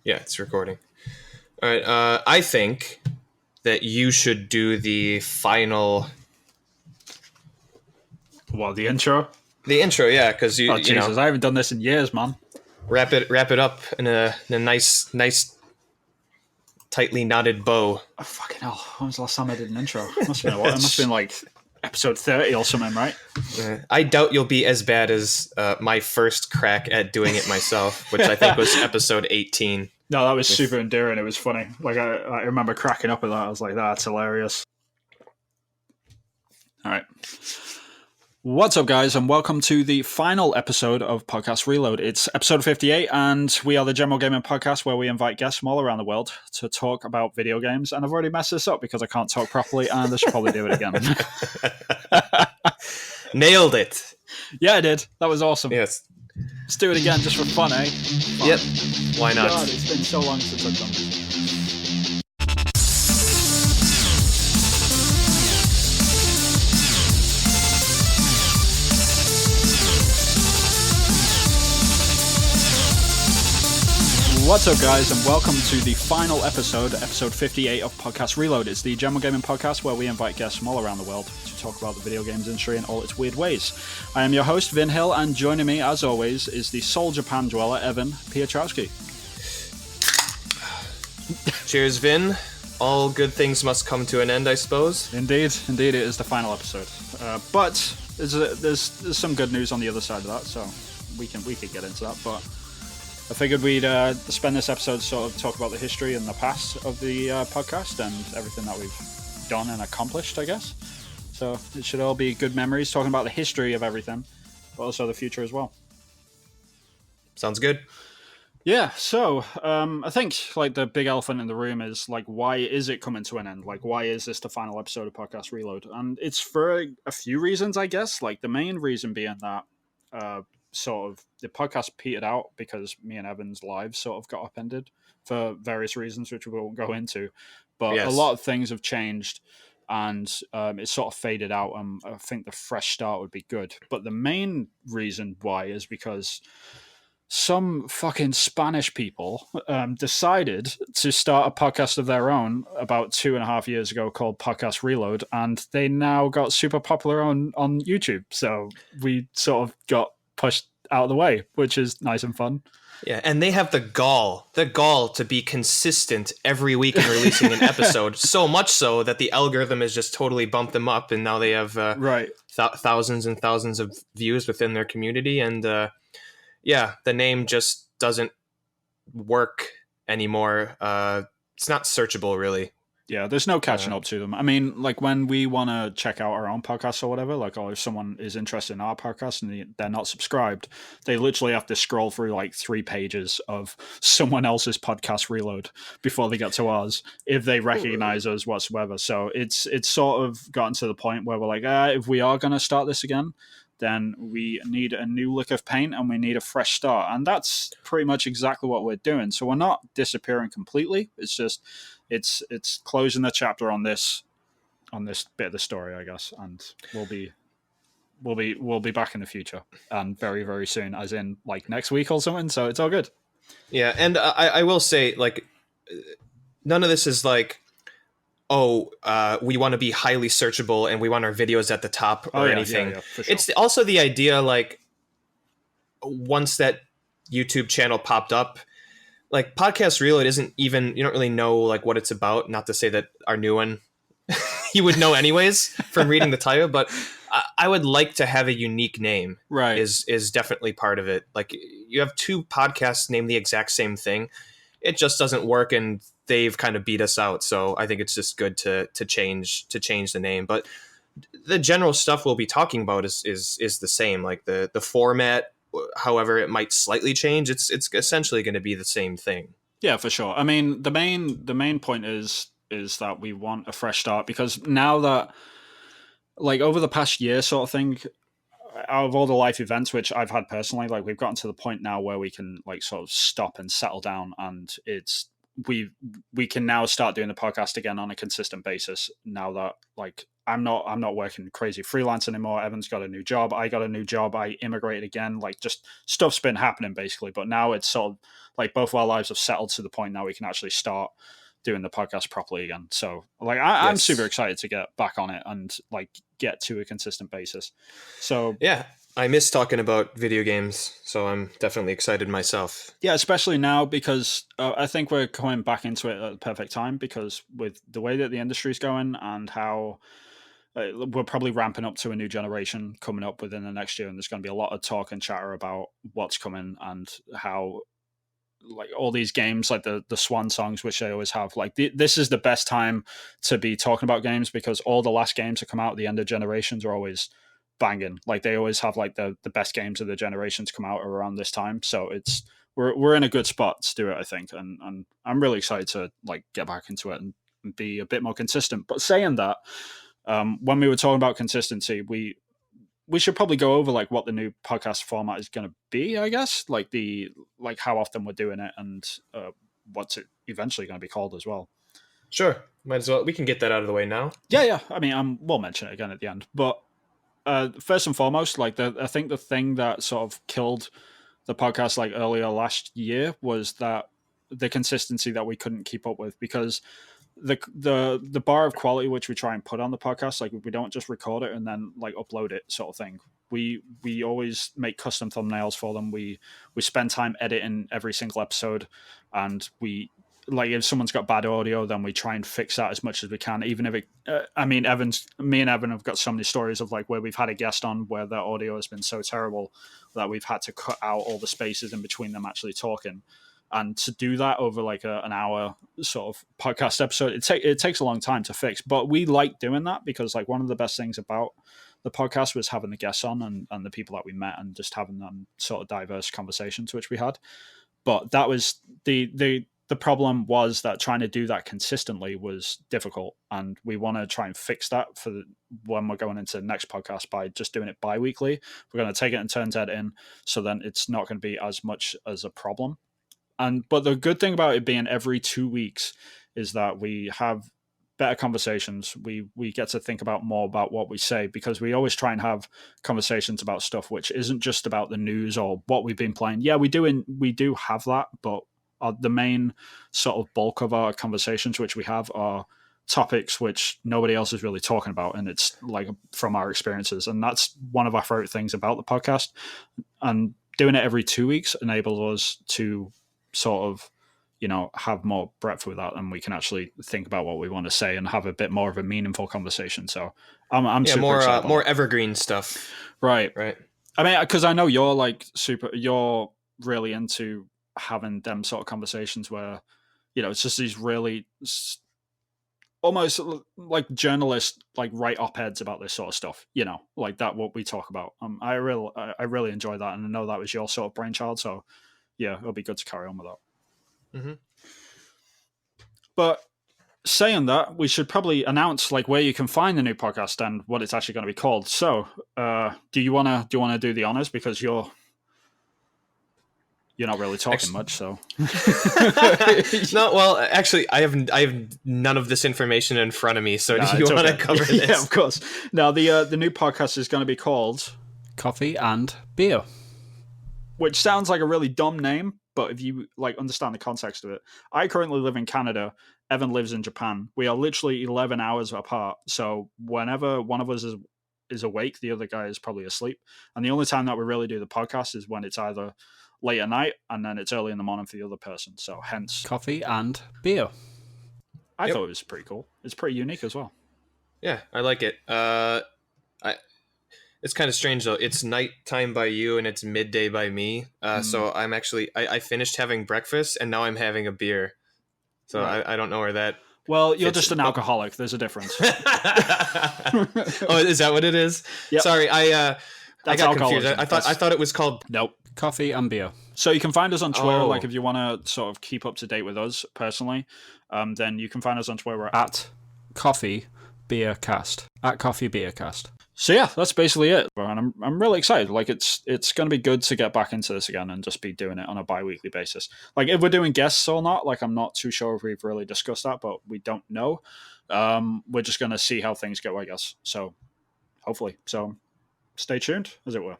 Yeah, it's recording. All right. I think that you should do the final, Well, the intro. the intro. Yeah, because Oh you know, Jesus, I haven't done this in years, man. wrap it up in a nice tightly knotted bow. Oh, fucking hell! When was the last time I did an intro? Must have been what? It must have been like episode 30 or something, right? I doubt you'll be as bad as my first crack at doing it myself, which I think was episode 18. No, that was With- super endearing. It was funny. Like I remember cracking up with that. I was like, "That's hilarious." All right. What's up, guys, and welcome to the final episode of Podcast Reload. It's episode 58, and we are the general gaming podcast where we invite guests from all around the world to talk about video games. And I've already messed this up because I can't talk properly, and I should probably do it again. Nailed it. Yeah, I did. That was awesome. Yes. Let's do it again just for fun, eh? Fun. Yep. Why not? God, it's been so long since I've done this. What's up, guys, and welcome to the final episode 58 of Podcast Reload. It's the general gaming podcast where we invite guests from all around the world to talk about the video games industry in all its weird ways. I am your host, Vin Hill, and joining me, as always, is the Seoul, Japan dweller, Evan Piotrowski. Cheers, Vin. All good things must come to an end, I suppose. Indeed, it is the final episode. But there's some good news on the other side of that, so we could get into that, but I figured we'd spend this episode sort of talk about the history and the past of the podcast and everything that we've done and accomplished, I guess. So it should all be good memories, talking about the history of everything, but also the future as well. Sounds good. Yeah, so I think like the big elephant in the room is like, why is it coming to an end? Like, why is this the final episode of Podcast Reload? And it's for a few reasons, I guess. Like the main reason being that sort of the podcast petered out because me and Evan's lives sort of got upended for various reasons, which we won't go into. But Yes. A lot of things have changed, and it sort of faded out. And I think the fresh start would be good. But the main reason why is because some fucking Spanish people decided to start a podcast of their own about 2.5 years ago called Podcast Reload, and they now got super popular on YouTube. So we sort of got pushed out of the way, which is nice and fun. Yeah, and they have the gall to be consistent every week in releasing an episode, so much so that the algorithm has just totally bumped them up, and now they have thousands and thousands of views within their community, and yeah, the name just doesn't work anymore. It's not searchable, really. Yeah, there's no catching up to them. I mean, like when we want to check out our own podcast or whatever, like, or if someone is interested in our podcast and they're not subscribed, they literally have to scroll through like 3 pages of someone else's podcast reload before they get to ours, if they recognize us whatsoever. So it's sort of gotten to the point where we're like, if we are going to start this again, then we need a new lick of paint and we need a fresh start. And that's pretty much exactly what we're doing. So we're not disappearing completely. It's just it's closing the chapter on this bit of the story, I guess, and we'll be back in the future and very, very soon, as in like next week or something. So it's all good. Yeah, and I will say, like, none of this is like, we want to be highly searchable and we want our videos at the top or anything. Yeah, for sure. It's also the idea, like, once that YouTube channel popped up, like, Podcast Reload isn't even, you don't really know like what it's about. Not to say that our new one you would know anyways from reading the title, but I would like to have a unique name. Right. Is definitely part of it. Like, you have 2 podcasts named the exact same thing. It just doesn't work, and they've kind of beat us out. So I think it's just good to change the name. But the general stuff we'll be talking about is the same. Like the format, however it might slightly change, it's essentially going to be the same thing. Yeah, for sure. I mean, the main point is that we want a fresh start, because now that, like, over the past year sort of thing, out of all the life events which I've had personally, like, we've gotten to the point now where we can like sort of stop and settle down, and it's we can now start doing the podcast again on a consistent basis now that like I'm not working crazy freelance anymore. Evan's got a new job. I got a new job. I immigrated again. Like just stuff's been happening basically. But now it's sort of like both of our lives have settled to the point now we can actually start doing the podcast properly again. So like I'm super excited to get back on it and like get to a consistent basis. So yeah, I miss talking about video games, so I'm definitely excited myself. Yeah, especially now because I think we're coming back into it at the perfect time because with the way that the industry's going and how we're probably ramping up to a new generation coming up within the next year, and there's going to be a lot of talk and chatter about what's coming and how like all these games like the swan songs which they always have like this is the best time to be talking about games because all the last games that come out at the end of generations are always banging. Like they always have like the best games of the generations come out around this time, so it's we're in a good spot to do it, I think, and I'm really excited to like get back into it and be a bit more consistent. But saying that, when we were talking about consistency, we should probably go over like what the new podcast format is going to be, I guess, like how often we're doing it and what's it eventually going to be called as well. Sure, might as well. We can get that out of the way now. Yeah. I mean, we'll mention it again at the end, but first and foremost, like I think the thing that sort of killed the podcast like earlier last year was that the consistency that we couldn't keep up with because the bar of quality which we try and put on the podcast, like we don't just record it and then like upload it sort of thing. We always make custom thumbnails for them. We spend time editing every single episode, and we like if someone's got bad audio, then we try and fix that as much as we can. Even if it, me and Evan have got so many stories of like where we've had a guest on where their audio has been so terrible that we've had to cut out all the spaces in between them actually talking. And to do that over like an hour sort of podcast episode, it takes a long time to fix. But we like doing that because like one of the best things about the podcast was having the guests on and the people that we met and just having them sort of diverse conversations, which we had. But that was the problem was that trying to do that consistently was difficult. And we want to try and fix that for when we're going into the next podcast by just doing it bi-weekly. We're going to take it in turns editing. So then it's not going to be as much as a problem. But the good thing about it being every 2 weeks is that we have better conversations. We get to think about more about what we say because we always try and have conversations about stuff which isn't just about the news or what we've been playing. Yeah, we do have that, but the main sort of bulk of our conversations which we have are topics which nobody else is really talking about, and it's like from our experiences, and that's one of our favorite things about the podcast. And doing it every 2 weeks enables us to sort of, have more breadth with that, and we can actually think about what we want to say and have a bit more of a meaningful conversation. So I'm super excited. More evergreen stuff. Right. I mean, because I know you're really into having them sort of conversations where, it's just these really almost like journalists like write op-eds about this sort of stuff, like that, what we talk about. I really enjoy that. And I know that was your sort of brainchild. So yeah, it'll be good to carry on with that. Mm-hmm. But saying that, we should probably announce like where you can find the new podcast and what it's actually going to be called. So, do you want to do the honors because you're not really talking much, so. No, well, actually, I have none of this information in front of me. So, do you want to cover this? Yeah, of course. Now, the new podcast is going to be called Coffee and Beer, which sounds like a really dumb name, but if you like understand the context of it, I currently live in Canada. Evan lives in Japan. We are literally 11 hours apart. So whenever one of us is awake, the other guy is probably asleep. And the only time that we really do the podcast is when it's either late at night and then it's early in the morning for the other person. So hence Coffee and Beer. I thought it was pretty cool. It's pretty unique as well. Yeah, I like it. It's kind of strange though. It's nighttime by you and it's midday by me. So I'm actually I finished having breakfast and now I'm having a beer. So right. I don't know where that. Well, you're just an alcoholic. There's a difference. Oh, is that what it is? Yep. Sorry, I got confused. I thought it was called Coffee and Beer. So you can find us on Twitter. Like if you want to sort of keep up to date with us personally, then you can find us on Twitter. We're at Coffee @beercast. @coffeebeercast. So yeah, that's basically it. And I'm really excited. Like it's going to be good to get back into this again and just be doing it on a bi-weekly basis. Like if we're doing guests or not, like I'm not too sure if we've really discussed that, but we don't know. We're just going to see how things go, I guess. So hopefully. So stay tuned, as it were.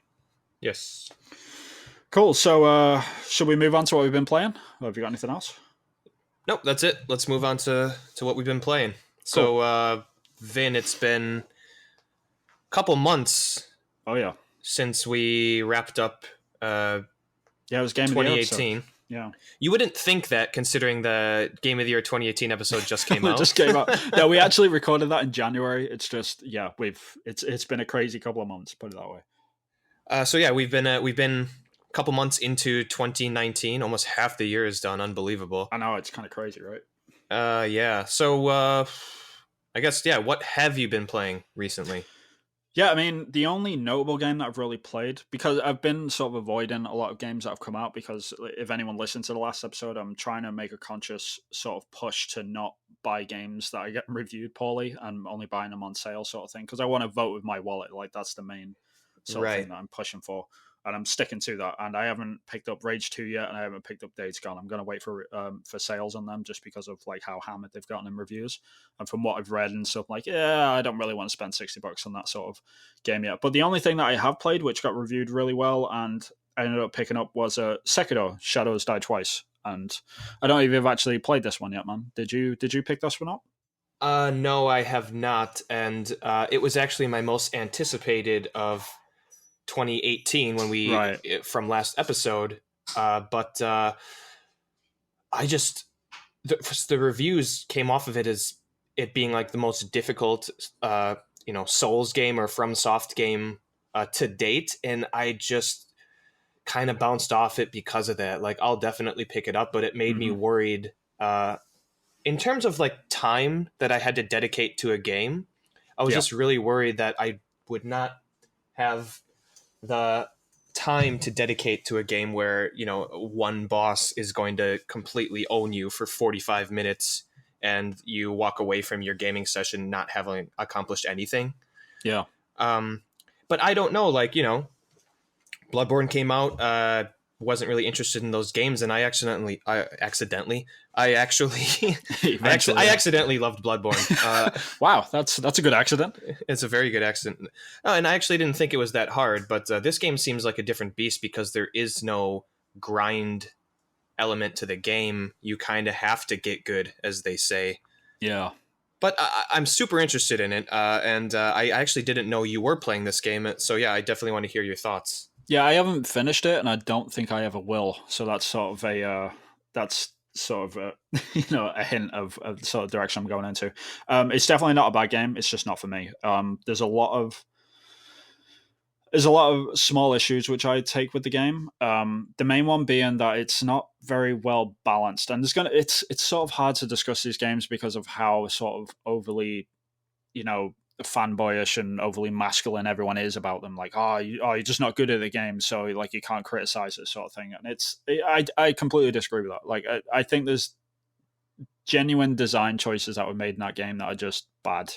Yes. Cool. So should we move on to what we've been playing? Or have you got anything else? Nope, that's it. Let's move on to what we've been playing. Cool. So, Vin, it's been a couple months. Oh yeah, since we wrapped up. It was Game 2018. Of the Year, yeah, you wouldn't think that considering the Game of the Year 2018 episode just came out. It just came out. No, we actually recorded that in January. It's just it's been a crazy couple of months. Put it that way. So yeah, we've been a couple months into 2019. Almost half the year is done. Unbelievable. I know, it's kind of crazy, right? Yeah. So I guess what have you been playing recently? Yeah, I mean, the only notable game that I've really played, because I've been sort of avoiding a lot of games that have come out, because if anyone listened to the last episode, I'm trying to make a conscious sort of push to not buy games that I get reviewed poorly and only buying them on sale sort of thing, because I want to vote with my wallet. Like, that's the main sort of thing that I'm pushing for. And I'm sticking to that. And I haven't picked up Rage 2 yet, and I haven't picked up Days Gone. I'm going to wait for sales on them just because of like how hammered they've gotten in reviews. And from what I've read and stuff, like, I don't really want to spend $60 on that sort of game yet. But the only thing that I have played, which got reviewed really well, and I ended up picking up, was Sekiro: Shadows Die Twice. And I don't know if you've actually played this one yet, man. Did you pick this one up? No, I have not. And it was actually my most anticipated of 2018 when we from last episode, but I just the reviews came off of it as it being like the most difficult Souls game or FromSoft game to date, and I just kind of bounced off it because of that. Like, I'll definitely pick it up, but it made me worried in terms of like time that I had to dedicate to a game. I was just really worried that I would not have the time to dedicate to a game where, one boss is going to completely own you for 45 minutes and you walk away from your gaming session not having accomplished anything. Yeah. But I don't know, like, Bloodborne came out, wasn't really interested in those games, and I accidentally loved Bloodborne. Wow, that's a good accident. It's a very good accident. And I actually didn't think it was that hard, but this game seems like a different beast because there is no grind element to the game. You kind of have to get good, as they say. Yeah. But I'm super interested in it, and I actually didn't know you were playing this game, so yeah, I definitely want to hear your thoughts. Yeah, I haven't finished it, and I don't think I ever will. So that's sort of a a hint of the sort of direction I'm going into. It's definitely not a bad game. It's just not for me. There's a lot of small issues which I take with the game. The main one being that it's not very well balanced, and it's sort of hard to discuss these games because of how sort of overly, fanboyish and overly masculine everyone is about them. Like, you're just not good at the game, so like you can't criticize it, sort of thing. And I completely disagree with that. Like, I think there's genuine design choices that were made in that game that are just bad,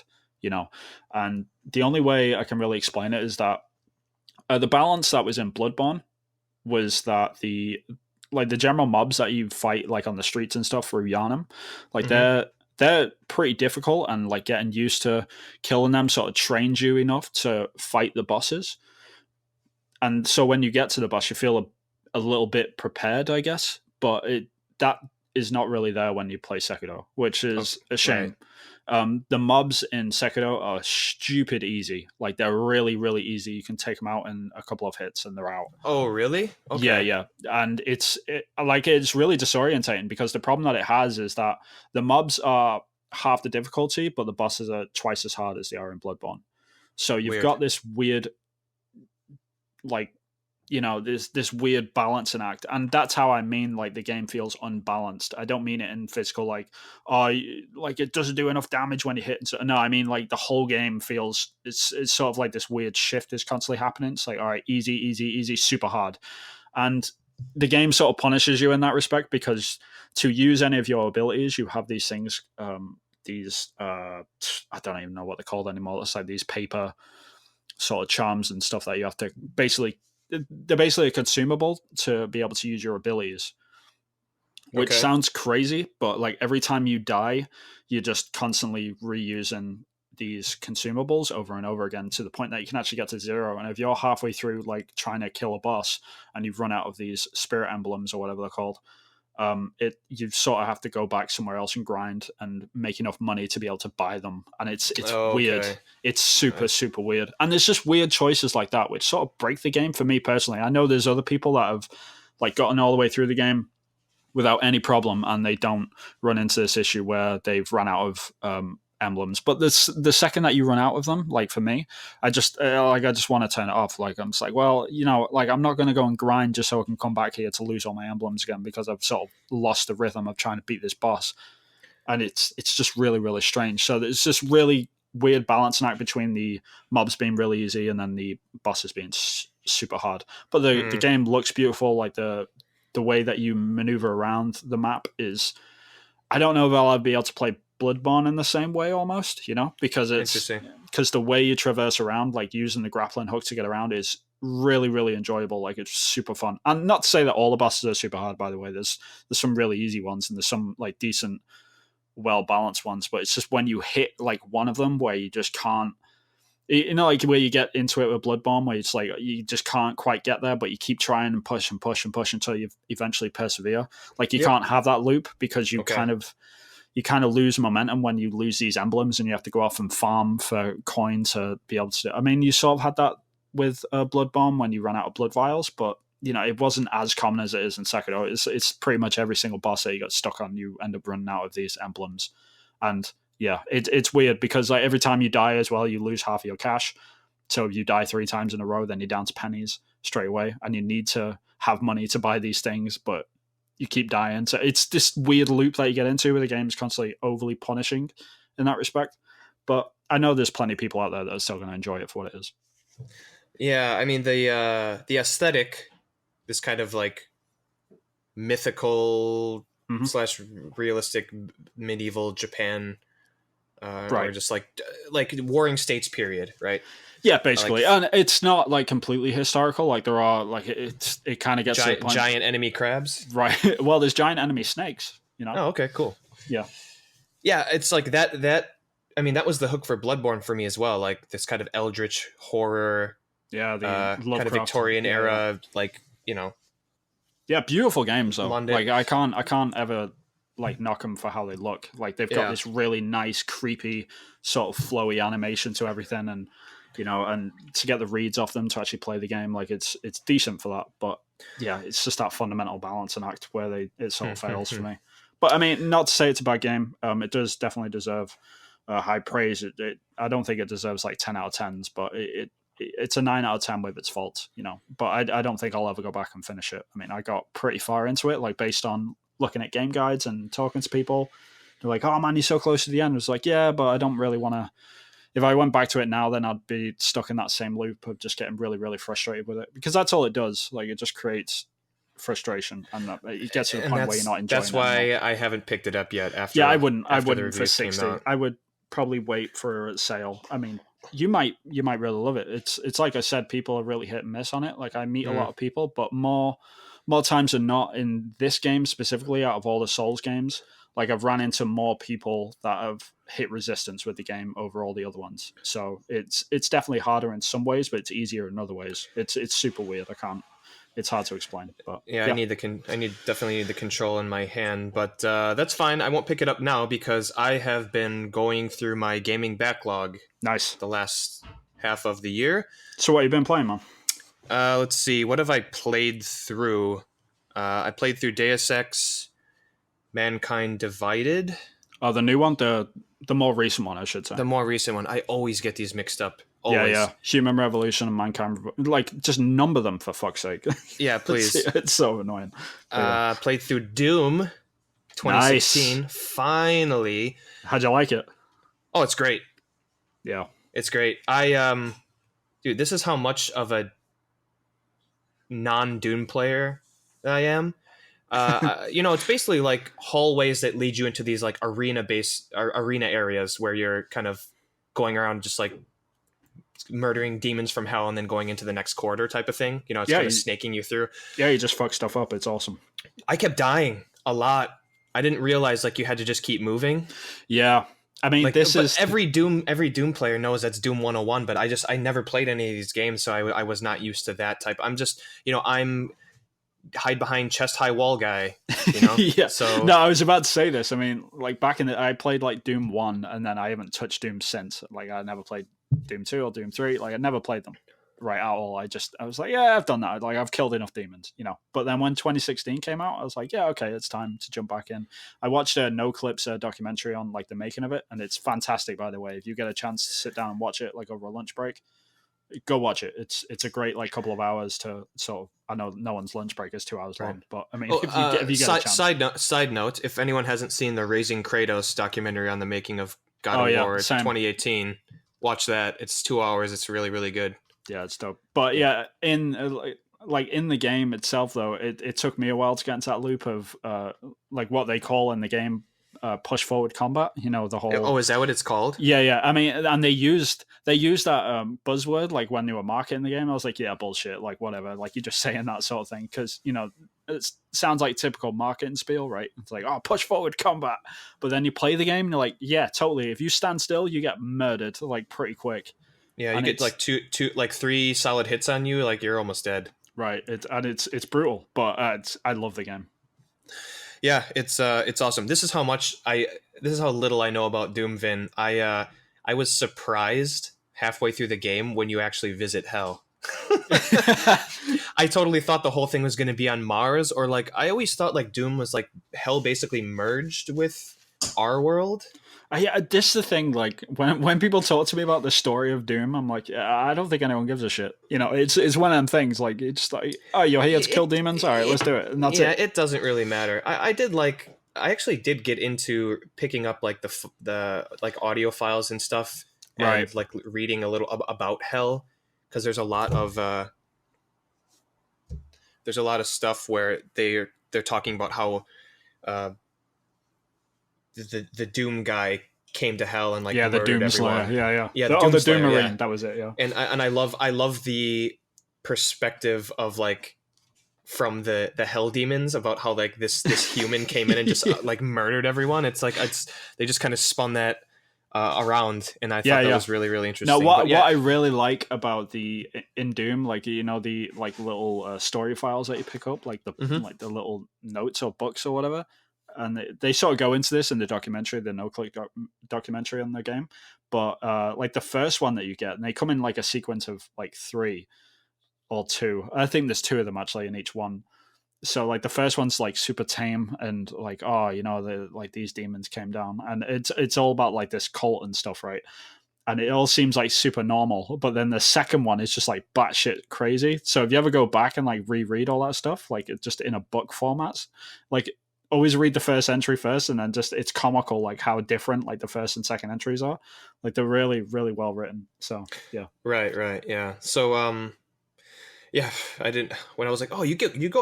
and the only way I can really explain it is that the balance that was in Bloodborne was that the general mobs that you fight like on the streets and stuff through Yharnam, like they're pretty difficult, and like getting used to killing them sort of trains you enough to fight the bosses. And so when you get to the boss, you feel a little bit prepared, I guess. But that is not really there when you play Sekiro, which is a shame. Right. The mobs in Sekiro are stupid easy. Like, they're really, really easy. You can take them out in a couple of hits and they're out. Oh, really? Okay. Yeah. And it's really disorientating because the problem that it has is that the mobs are half the difficulty, but the bosses are twice as hard as they are in Bloodborne. So you've got this weird, this weird balancing act, and that's how I mean like the game feels unbalanced. I don't mean it in physical like it doesn't do enough damage when you hit. No, I mean like the whole game feels it's sort of like this weird shift is constantly happening. It's like, all right, easy, super hard, and the game sort of punishes you in that respect because to use any of your abilities, you have these things these I don't even know what they're called anymore. It's like these paper sort of charms and stuff that you have to basically, they're basically a consumable to be able to use your abilities, which sounds crazy, but like every time you die, you're just constantly reusing these consumables over and over again to the point that you can actually get to 0. And if you're halfway through like trying to kill a boss and you've run out of these spirit emblems or whatever they're called, you sort of have to go back somewhere else and grind and make enough money to be able to buy them. And it's weird. It's super weird. And there's just weird choices like that which sort of break the game for me personally. I know there's other people that have like gotten all the way through the game without any problem and they don't run into this issue where they've run out of emblems. But the second that you run out of them, like for me, I just want to turn it off. Like I'm just like, well, like I'm not going to go and grind just so I can come back here to lose all my emblems again, because I've sort of lost the rhythm of trying to beat this boss. And it's just really strange. So there's this really weird balancing act between the mobs being really easy and then the bosses being super hard. But the game looks beautiful. Like the way that you maneuver around the map is, I don't know if I'll ever be able to play Bloodborne in the same way almost, because the way you traverse around, like using the grappling hook to get around, is really enjoyable. Like it's super fun. And not to say that all the bosses are super hard, by the way. There's some really easy ones and there's some like decent, well-balanced ones, but it's just when you hit like one of them where you just can't, like where you get into it with Bloodborne, where it's like you just can't quite get there, but you keep trying and push until you eventually persevere. Like you can't have that loop because you kind of lose momentum when you lose these emblems and you have to go off and farm for coin to be able to. I mean, you sort of had that with Bloodborne when you ran out of blood vials, but it wasn't as common as it is in Sekiro. It's pretty much every single boss that you got stuck on, you end up running out of these emblems. And yeah, it's weird because like every time you die as well, you lose half of your cash. So if you die 3 times in a row, then you're down to pennies straight away, and you need to have money to buy these things, but you keep dying. So it's this weird loop that you get into where the game's constantly overly punishing in that respect. But I know there's plenty of people out there that are still going to enjoy it for what it is. Yeah, I mean the aesthetic, this kind of like mythical / realistic medieval Japan, or just like Warring States period, right? Yeah, basically, and it's not like completely historical. Like there are like it kind of gets to the point. Giant enemy crabs, right? Well, there's giant enemy snakes. Oh, okay, cool. Yeah, it's like that. I mean, that was the hook for Bloodborne for me as well. Like this kind of eldritch horror. Yeah, the kind of Victorian era, like Yeah, beautiful games though. London. Like I can't ever like knock them for how they look. Like they've got this really nice, creepy, sort of flowy animation to everything, and and to get the reads off them to actually play the game, like it's decent for that. But yeah, it's just that fundamental balancing act where it sort of fails for me. But I mean, not to say it's a bad game. It does definitely deserve high praise. I don't think it deserves like 10 out of 10s, but it's a 9 out of 10 with its faults, But I don't think I'll ever go back and finish it. I mean, I got pretty far into it, like based on looking at game guides and talking to people. They're like, "Oh man, you're so close to the end." I was like, "Yeah, but I don't really want to." If I went back to it now, then I'd be stuck in that same loop of just getting really frustrated with it, because that's all it does. Like it just creates frustration, and it gets to the point where you're not enjoying it. That's why I haven't picked it up yet. I wouldn't for 60. I would probably wait for a sale. I mean, you might really love it. It's like I said, people are really hit and miss on it. Like I meet a lot of people, but more times than not in this game specifically, out of all the Souls games, like I've ran into more people that have hit resistance with the game over all the other ones. So it's definitely harder in some ways, but it's easier in other ways. It's super weird. It's hard to explain. But yeah. I definitely need the control in my hand, but that's fine. I won't pick it up now because I have been going through my gaming backlog. Nice. The last half of the year. So what have you been playing, man? Let's see. What have I played through? I played through Deus Ex Mankind Divided. Oh, the new one? The more recent one, I should say. The more recent one. I always get these mixed up. Always. Yeah. Human Revolution and Mankind. Like, just number them for fuck's sake. Yeah, please. It's so annoying. Played through Doom 2016. Nice. Finally. How'd you like it? Oh, it's great. Yeah. It's great. Dude, this is how much of a non-Doom player I am. It's basically like hallways that lead you into these like arena areas where you're kind of going around just like murdering demons from hell and then going into the next corridor type of thing. It's kind of snaking you through. Yeah, you just fuck stuff up. It's awesome. I kept dying a lot. I didn't realize like you had to just keep moving. Yeah. I mean, like, every Doom player knows that's Doom 101, but I never played any of these games, so I was not used to that type. I'm just, I'm hide behind chest high wall guy, Yeah. So no, I was about to say this. I mean, like I played like Doom 1 and then I haven't touched Doom since. Like I never played Doom 2 or Doom 3. Like I never played them right at all. I was like, yeah, I've done that. Like I've killed enough demons, But then when 2016 came out, I was like, yeah, okay, it's time to jump back in. I watched a No Clips documentary on like the making of it, and it's fantastic, by the way. If you get a chance to sit down and watch it like over a lunch break, go watch it. It's a great like couple of hours to sort of. I know no one's lunch break is 2 hours long, but I mean, if you get a chance. Side note, if anyone hasn't seen the Raising Kratos documentary on the making of God of War 2018, watch that. It's 2 hours. It's really, really good. Yeah, it's dope. But yeah, in the game itself, though, it took me a while to get into that loop of like what they call in the game push forward combat. The whole. Oh, is that what it's called? Yeah. I mean, and they used that buzzword like when they were marketing the game. I was like, yeah, bullshit. Like whatever. Like you're just saying that sort of thing because it sounds like typical marketing spiel, right? It's like, oh, push forward combat, but then you play the game and you're like, yeah, totally. If you stand still, you get murdered like pretty quick. Yeah, you get like like 3 solid hits on you, like you're almost dead. Right, it's brutal, but I love the game. Yeah, it's awesome. This is how little I know about Doom, Vin. I was surprised halfway through the game when you actually visit Hell. I totally thought the whole thing was going to be on Mars, or like I always thought like Doom was like Hell basically merged with our world. Yeah, this is the thing. Like when people talk to me about the story of Doom, I'm like, I don't think anyone gives a shit. It's one of them things. Like it's like, oh, you're here to kill demons. All right, let's do it. And that's it. Yeah, it doesn't really matter. I actually did get into picking up like the like audio files and stuff, and right, like reading a little about Hell, because there's a lot of stuff where they're talking about how the Doom guy came to Hell and like the Doom Slayer. Yeah. The Doom Marine. Yeah. That was it. Yeah. And I love the perspective of like from the Hell demons about how like this human came in and just like murdered everyone. It's like they just kind of spun that around, and I thought that was really, really interesting. Now, what I really like about in Doom, like the like little story files that you pick up, like the like the little notes or books or whatever. And they sort of go into this in the documentary, the No-Click documentary on the game. But like the first one that you get, and they come in like a sequence of like 3 or 2. I think there's 2 of them actually in each one. So like the first one's like super tame and like, like these demons came down, and it's all about like this cult and stuff, right? And it all seems like super normal. But then the second one is just like batshit crazy. So if you ever go back and like reread all that stuff, like it just in a book formats, like always read the first entry first, and then just it's comical like how different like the first and second entries are. Like they're really, really well written. So yeah. Right, yeah. So yeah, I didn't when I was like, oh, you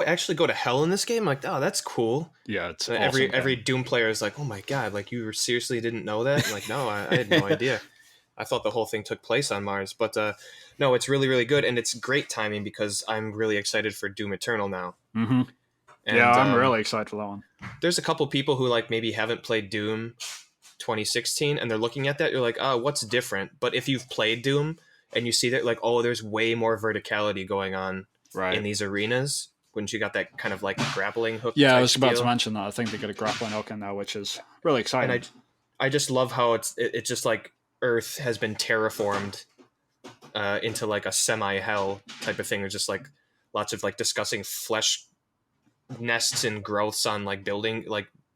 actually go to Hell in this game? I'm like, oh, that's cool. Yeah, it's awesome, every Doom player is like, oh my god, like you seriously didn't know that? I'm like, no, I had no idea. I thought the whole thing took place on Mars, but no, it's really, really good, and it's great timing because I'm really excited for Doom Eternal now. Mm-hmm. And, yeah, I'm really excited for that one. There's a couple people who like maybe haven't played Doom 2016, and they're looking at that. You're like, oh, what's different? But if you've played Doom and you see that, like, oh, there's way more verticality going on in these arenas. Wouldn't you got that kind of like grappling hook? Yeah, I was about to mention that. I think they got a grappling hook in there, which is really exciting. And I just love how it's just like Earth has been terraformed into like a semi-hell type of thing. There's just like lots of like discussing flesh nests and growths on like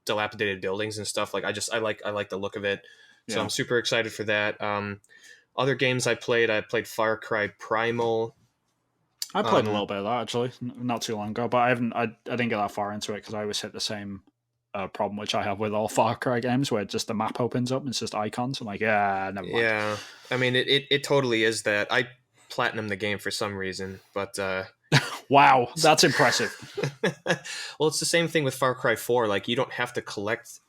dilapidated buildings and stuff. Like I like the look of it. So I'm super excited for that. Other games I played Far Cry Primal. I played a little bit of that actually, not too long ago, but I didn't get that far into it because I always hit the same problem which I have with all Far Cry games, where just the map opens up and it's just icons. I'm like, yeah, never mind. Yeah, I mean it totally is that. I platinum the game for some reason, but Wow, that's impressive. Well, it's the same thing with Far Cry 4. Like, you don't have to collect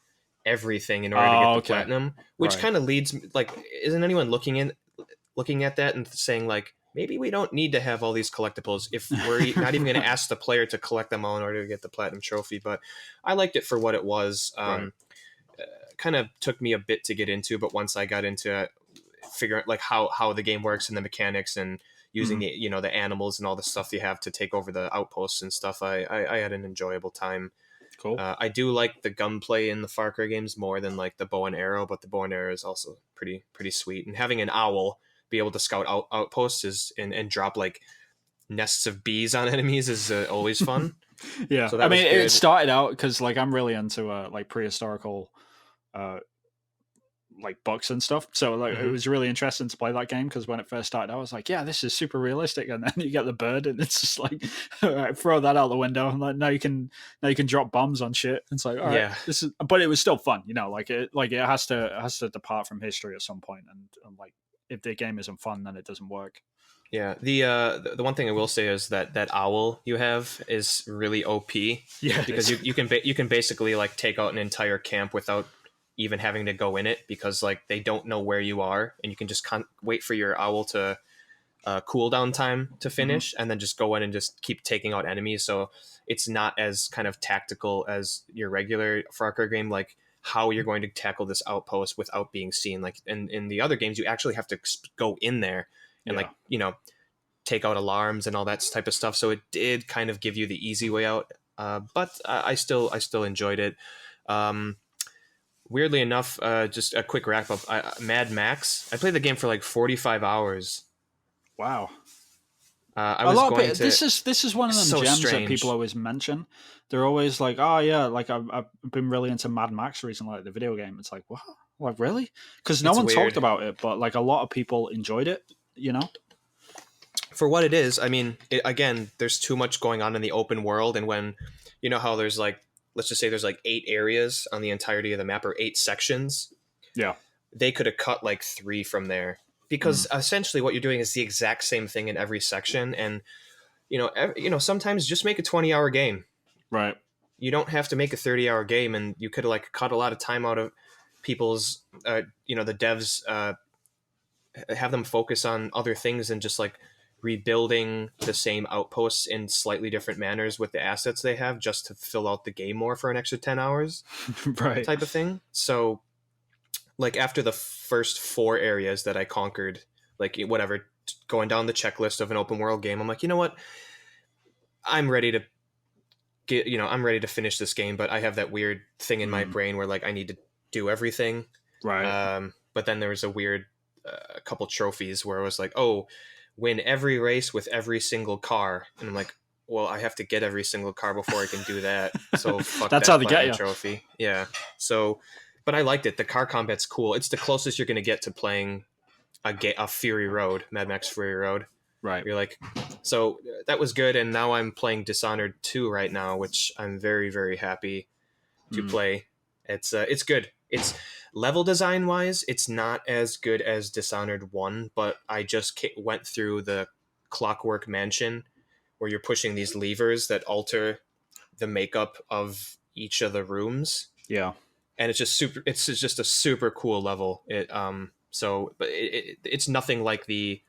everything in order to get the platinum, which kind of leads, like, isn't anyone looking at that and saying, like, maybe we don't need to have all these collectibles if we're not even going to ask the player to collect them all in order to get the platinum trophy? But I liked it for what it was. Kind of took me a bit to get into, but once I got into figuring like how the game works and the mechanics and using the the animals and all the stuff you have to take over the outposts and stuff, I had an enjoyable time. Cool. I do like the gunplay in the Far Cry games more than like the bow and arrow, but the bow and arrow is also pretty sweet. And having an owl be able to scout outposts and drop like nests of bees on enemies is always fun. Yeah, so I mean, it started out because like I'm really into like prehistorical like books and stuff, so like it was really interesting to play that game because when it first started I was like, yeah, this is super realistic, and then you get the bird and it's just like, all right, throw that out the window, and like now you can drop bombs on shit. It's like, all right, this is, but it was still fun, like it has to depart from history at some point, and like if the game isn't fun then it doesn't work. Yeah, the one thing I will say is that owl you have is really OP. Yeah, because you can basically like take out an entire camp without even having to go in it, because like they don't know where you are, and you can just wait for your owl to cooldown time to finish, and then just go in and just keep taking out enemies. So it's not as kind of tactical as your regular Far Cry game, like how you're going to tackle this outpost without being seen. Like in the other games, you actually have to go in there and like take out alarms and all that type of stuff. So it did kind of give you the easy way out, but I still enjoyed it. Weirdly enough, just a quick wrap up. Mad Max. I played the game for like 45 hours. Wow. This is one of them gems that people always mention. They're always like, oh yeah, like I've been really into Mad Max recently, like the video game. It's like, what? Like really? Because no one talked about it, but like a lot of people enjoyed it. For what it is. I mean, again, there's too much going on in the open world, and when how there's like, let's just say there's like 8 areas on the entirety of the map, or 8 sections. Yeah. They could have cut like 3 from there, because essentially what you're doing is the exact same thing in every section. And, sometimes just make a 20-hour game. Right. You don't have to make a 30-hour game, and you could like cut a lot of time out of people's, the devs, have them focus on other things and just like rebuilding the same outposts in slightly different manners with the assets they have, just to fill out the game more for an extra 10 hours right, type of thing. So like after the first 4 areas that I conquered, like whatever, going down the checklist of an open world game, I'm like, you know what, I'm ready to finish this game, but I have that weird thing in my brain where like I need to do everything. Right. But then there was a weird couple trophies where I was like, oh, win every race with every single car, and I'm like, well, I have to get every single car before I can do that. So fuck that's that how they get you. Trophy. Yeah. So, but I liked it. The car combat's cool. It's the closest you're going to get to playing a Fury Road, Mad Max Fury Road. Right. You're like, so that was good. And now I'm playing Dishonored 2 right now, which I'm very, very happy to play. It's good. It's level design wise, it's not as good as Dishonored 1, but I just went through the Clockwork Mansion where you're pushing these levers that alter the makeup of each of the rooms. Yeah. And it's just a super cool level. It's nothing like the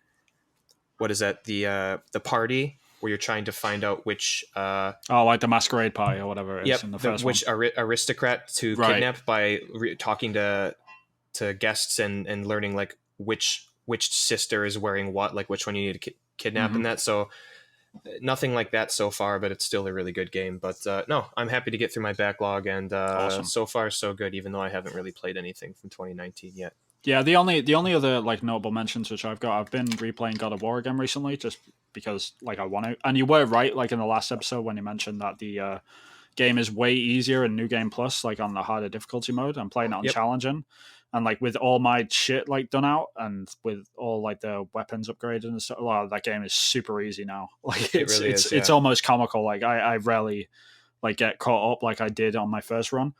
party where you're trying to find out which like the masquerade party or whatever it is in the first which aristocrat to kidnap by talking to guests and learning like which sister is wearing what, like which one you need to kidnap and that. So nothing like that so far, but it's still a really good game. But no, I'm happy to get through my backlog, and awesome. So far so good, even though I haven't really played anything from 2019 yet. Yeah, the only other like notable mentions which I've been replaying God of War again recently, just because like I want to. And you were right, like in the last episode when you mentioned that the game is way easier in New Game Plus, like on the harder difficulty mode. I'm playing it on challenging, and like with all my shit like done out, and with all like the weapons upgraded and stuff, that game is super easy now. Like it's almost comical. Like I rarely like get caught up like I did on my first run.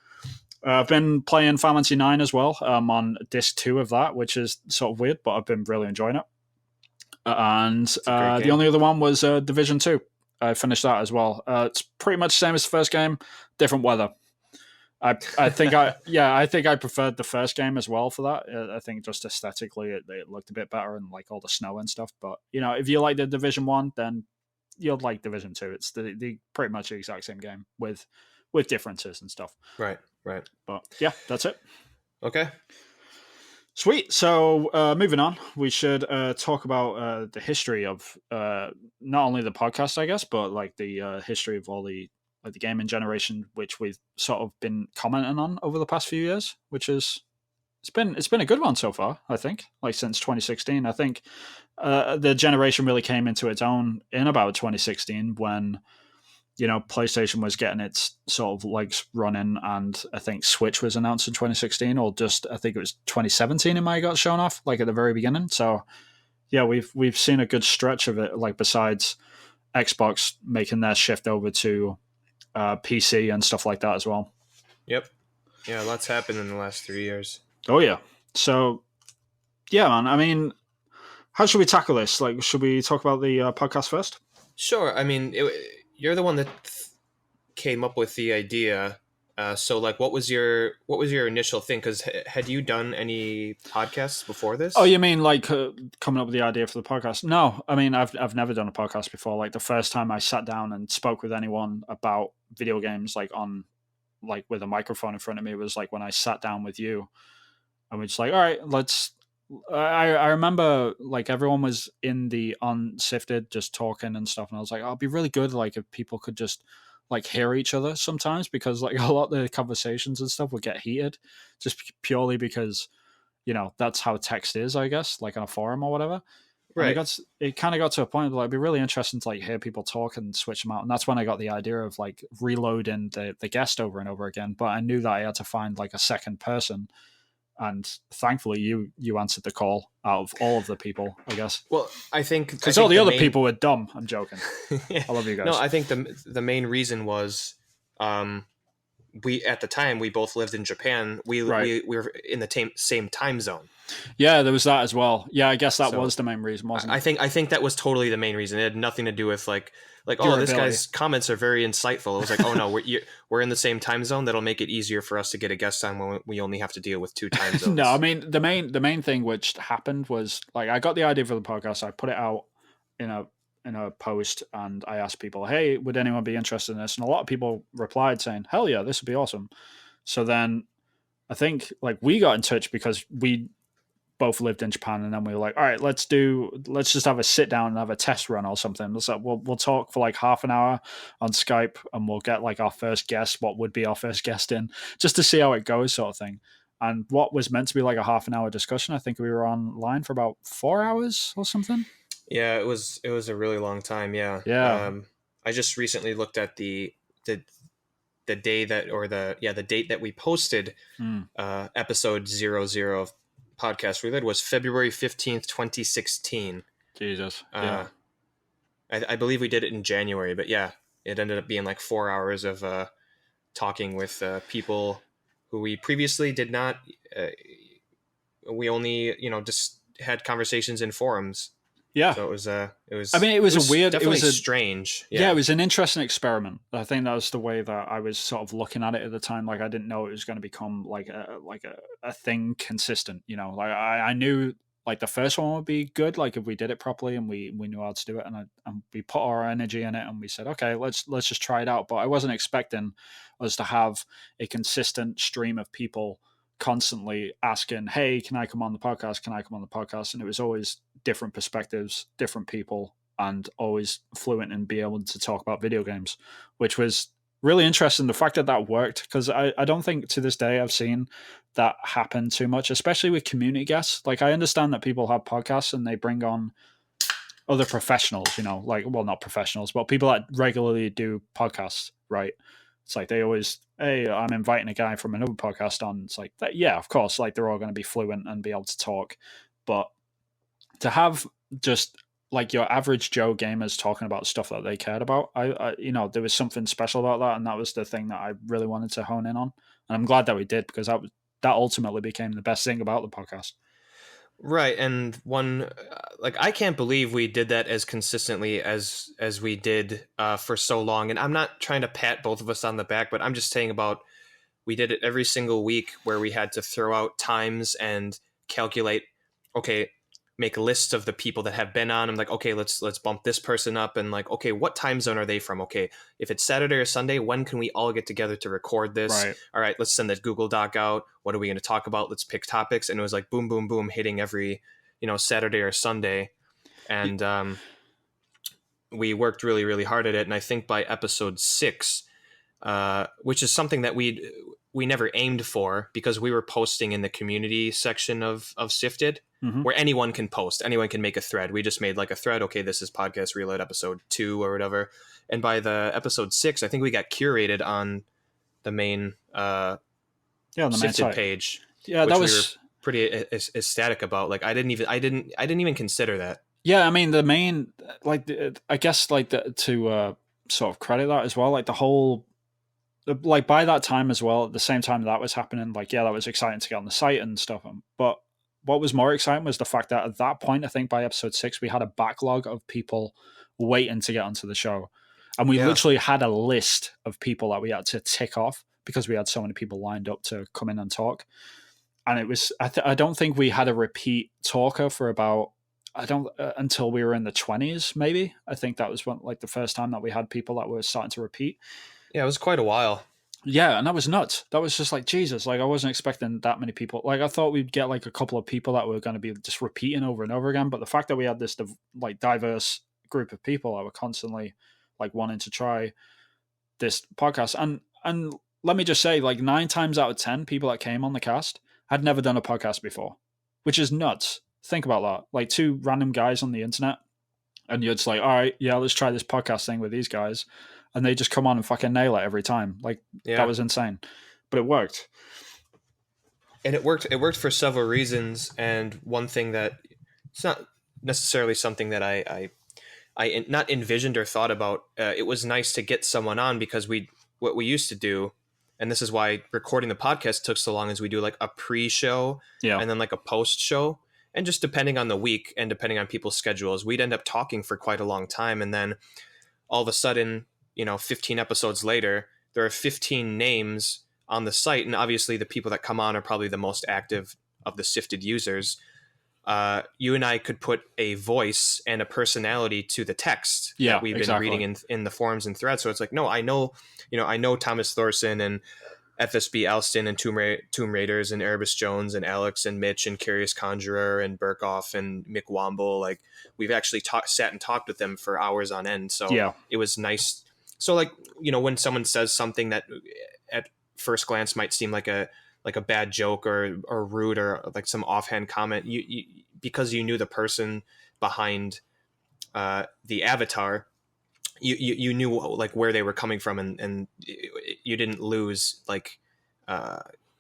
I've been playing Final Fantasy 9 as well. I'm on disc 2 of that, which is sort of weird, but I've been really enjoying it. And the only other one was Division 2. I finished that as well. It's pretty much the same as the first game, different weather. I think I think I preferred the first game as well for that. I think just aesthetically it looked a bit better and like all the snow and stuff. But if you like the Division 1, then you'll like Division 2. It's the pretty much the exact same game with differences and stuff. Right. But yeah, that's it. Okay. Sweet. So moving on, we should talk about the history of not only the podcast, I guess, but like the history of all the gaming generation, which we've sort of been commenting on over the past few years, which is it's been a good one so far. I think, like since 2016, I think the generation really came into its own in about 2016 when PlayStation was getting its sort of legs running, and I think Switch was announced in 2016, or just I think it was 2017 it might have got shown off, like at the very beginning. So yeah, we've seen a good stretch of it, like besides Xbox making their shift over to PC and stuff like that as well. Yep. Yeah, lots happened in the last 3 years. Oh yeah. So yeah, man. I mean, how should we tackle this? Like, should we talk about the podcast first? Sure. I mean, you're the one that came up with the idea. So, like, what was your initial thing? Because had you done any podcasts before this? Oh, you mean like coming up with the idea for the podcast? No, I mean I've never done a podcast before. Like the first time I sat down and spoke with anyone about video games, like with a microphone in front of me, was like when I sat down with you, and we're just like, all right, let's. I remember like everyone was in the unsifted just talking and stuff, and I was like, oh, it'd be really good like if people could just like hear each other sometimes, because like a lot of the conversations and stuff would get heated just purely because that's how text is, I guess, like on a forum or whatever. Right. It kind of got to a point where it'd be really interesting to like hear people talk and switch them out, and that's when I got the idea of like reloading the guest over and over again. But I knew that I had to find like a second person. And thankfully, you answered the call out of all of the people, I guess. Well, I think because all the other people were dumb. I'm joking. Yeah. I love you guys. No, I think the main reason was we at the time we both lived in Japan. We were in the same time zone. Yeah, there was that as well. Yeah, I guess that was the main reason, wasn't it? I think that was totally the main reason. It had nothing to do with like oh, this guy's comments are very insightful. It was like, oh no, we're in the same time zone. That'll make it easier for us to get a guest on when we only have to deal with 2 time zones. No, I mean the main thing which happened was like I got the idea for the podcast. I put it out in a post, and I asked people, hey, would anyone be interested in this? And a lot of people replied saying, hell yeah, this would be awesome. So then I think like we got in touch because we both lived in Japan, and then we were like, all right, let's just have a sit down and have a test run or something. It's like, we'll talk for like half an hour on Skype, and we'll get like our first guest, what would be our first guest in, just to see how it goes, sort of thing. And what was meant to be like a half an hour discussion, I think we were online for about 4 hours or something. Yeah, it was a really long time. Yeah. I just recently looked at the day that, or the date that we posted episode 00 of podcast we did was February 15th, 2016. Jesus. Yeah. I believe we did it in January, but yeah, it ended up being like 4 hours of talking with people who we previously did not. We only just had conversations in forums. Yeah. So it was. I mean, it was a weird. Definitely it was strange. Yeah, it was an interesting experiment. I think that was the way that I was sort of looking at it at the time. Like, I didn't know it was going to become like a thing consistent. Like I knew like the first one would be good. Like if we did it properly and we knew how to do it, and we put our energy in it, and we said, okay, let's just try it out. But I wasn't expecting us to have a consistent stream of people constantly asking, hey, can I come on the podcast? Can I come on the podcast? And it was always different perspectives, different people, and always fluent in being able to talk about video games, which was really interesting. The fact that worked, because I don't think to this day I've seen that happen too much, especially with community guests. Like I understand that people have podcasts and they bring on other professionals, like, well, not professionals, but people that regularly do podcasts, right? It's like they always, hey, I'm inviting a guy from another podcast on. It's like, yeah, of course, like they're all going to be fluent and be able to talk. But to have just like your average Joe gamers talking about stuff that they cared about, I there was something special about that. And that was the thing that I really wanted to hone in on. And I'm glad that we did, because that ultimately became the best thing about the podcast. Right, and like I can't believe we did that as consistently as we did for so long. And I'm not trying to pat both of us on the back, but I'm just saying about we did it every single week where we had to throw out times and calculate, okay, make lists of the people that have been on. I'm like, okay, let's bump this person up, and like, okay, what time zone are they from? Okay, if it's Saturday or Sunday, when can we all get together to record this? Right. All right, let's send that Google Doc out. What are we going to talk about? Let's pick topics. And it was like boom, boom, boom, hitting every, Saturday or Sunday. And we worked really, really hard at it. And I think by episode 6, which is something that we never aimed for, because we were posting in the community section of Sifted, where anyone can post, anyone can make a thread. We just made like a thread. Okay, this is Podcast Reload episode 2 or whatever. And by the episode 6, I think we got curated on the main on the Sifted main page. Yeah, which that was we were pretty ecstatic about. Like I didn't even consider that. Yeah, I mean the main, like, I guess like to sort of credit that as well. Like the whole, like by that time as well, at the same time that was happening, like that was exciting to get on the site and stuff. But what was more exciting was the fact that at that point, I think by episode 6, we had a backlog of people waiting to get onto the show, and we literally had a list of people that we had to tick off because we had so many people lined up to come in and talk. And it was I don't think we had a repeat talker for about until we were in the 20s, maybe. I think that was the first time that we had people that were starting to repeat. Yeah, it was quite a while. Yeah, and that was nuts. That was just like, Jesus, like I wasn't expecting that many people. Like I thought we'd get like a couple of people that were going to be just repeating over and over again. But the fact that we had this like diverse group of people that were constantly like wanting to try this podcast, and let me just say, like 9 times out of 10 people that came on the cast had never done a podcast before, which is nuts. Think about that. Like 2 random guys on the internet, and you're just like, all right, yeah, let's try this podcast thing with these guys. And they just come on and fucking nail it every time. Like that was insane, but it worked. And it worked for several reasons. And one thing that it's not necessarily something that I not envisioned or thought about. It was nice to get someone on, because what we used to do, and this is why recording the podcast took so long, is we do like a pre-show and then like a post-show. And just depending on the week and depending on people's schedules, we'd end up talking for quite a long time. And then all of a sudden, 15 episodes later, there are 15 names on the site. And obviously the people that come on are probably the most active of the Sifted users. You and I could put a voice and a personality to the text that we've been reading in the forums and threads. So it's like, no, I know Thomas Thorson and FSB Alston and Tomb Raiders and Erebus Jones and Alex and Mitch and Curious Conjurer and Burkoff and Mick Womble. Like we've actually sat and talked with them for hours on end. So it was nice. So like, when someone says something that at first glance might seem like a bad joke or rude or like some offhand comment, you because you knew the person behind the avatar, you knew like where they were coming from, and you didn't lose like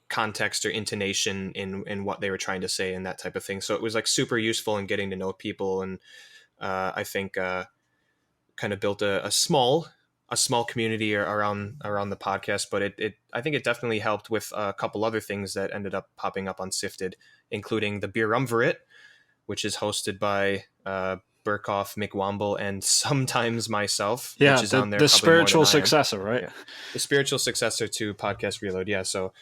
context or intonation in what they were trying to say and that type of thing. So it was like super useful in getting to know people, and I think kind of built a small community around the podcast. But it I think it definitely helped with a couple other things that ended up popping up on Sifted, including the Beerumvirate, which is hosted by Burkoff, Mick Womble, and sometimes myself, which is on there. The spiritual successor, right? Yeah. The spiritual successor to Podcast Reload. Yeah. So,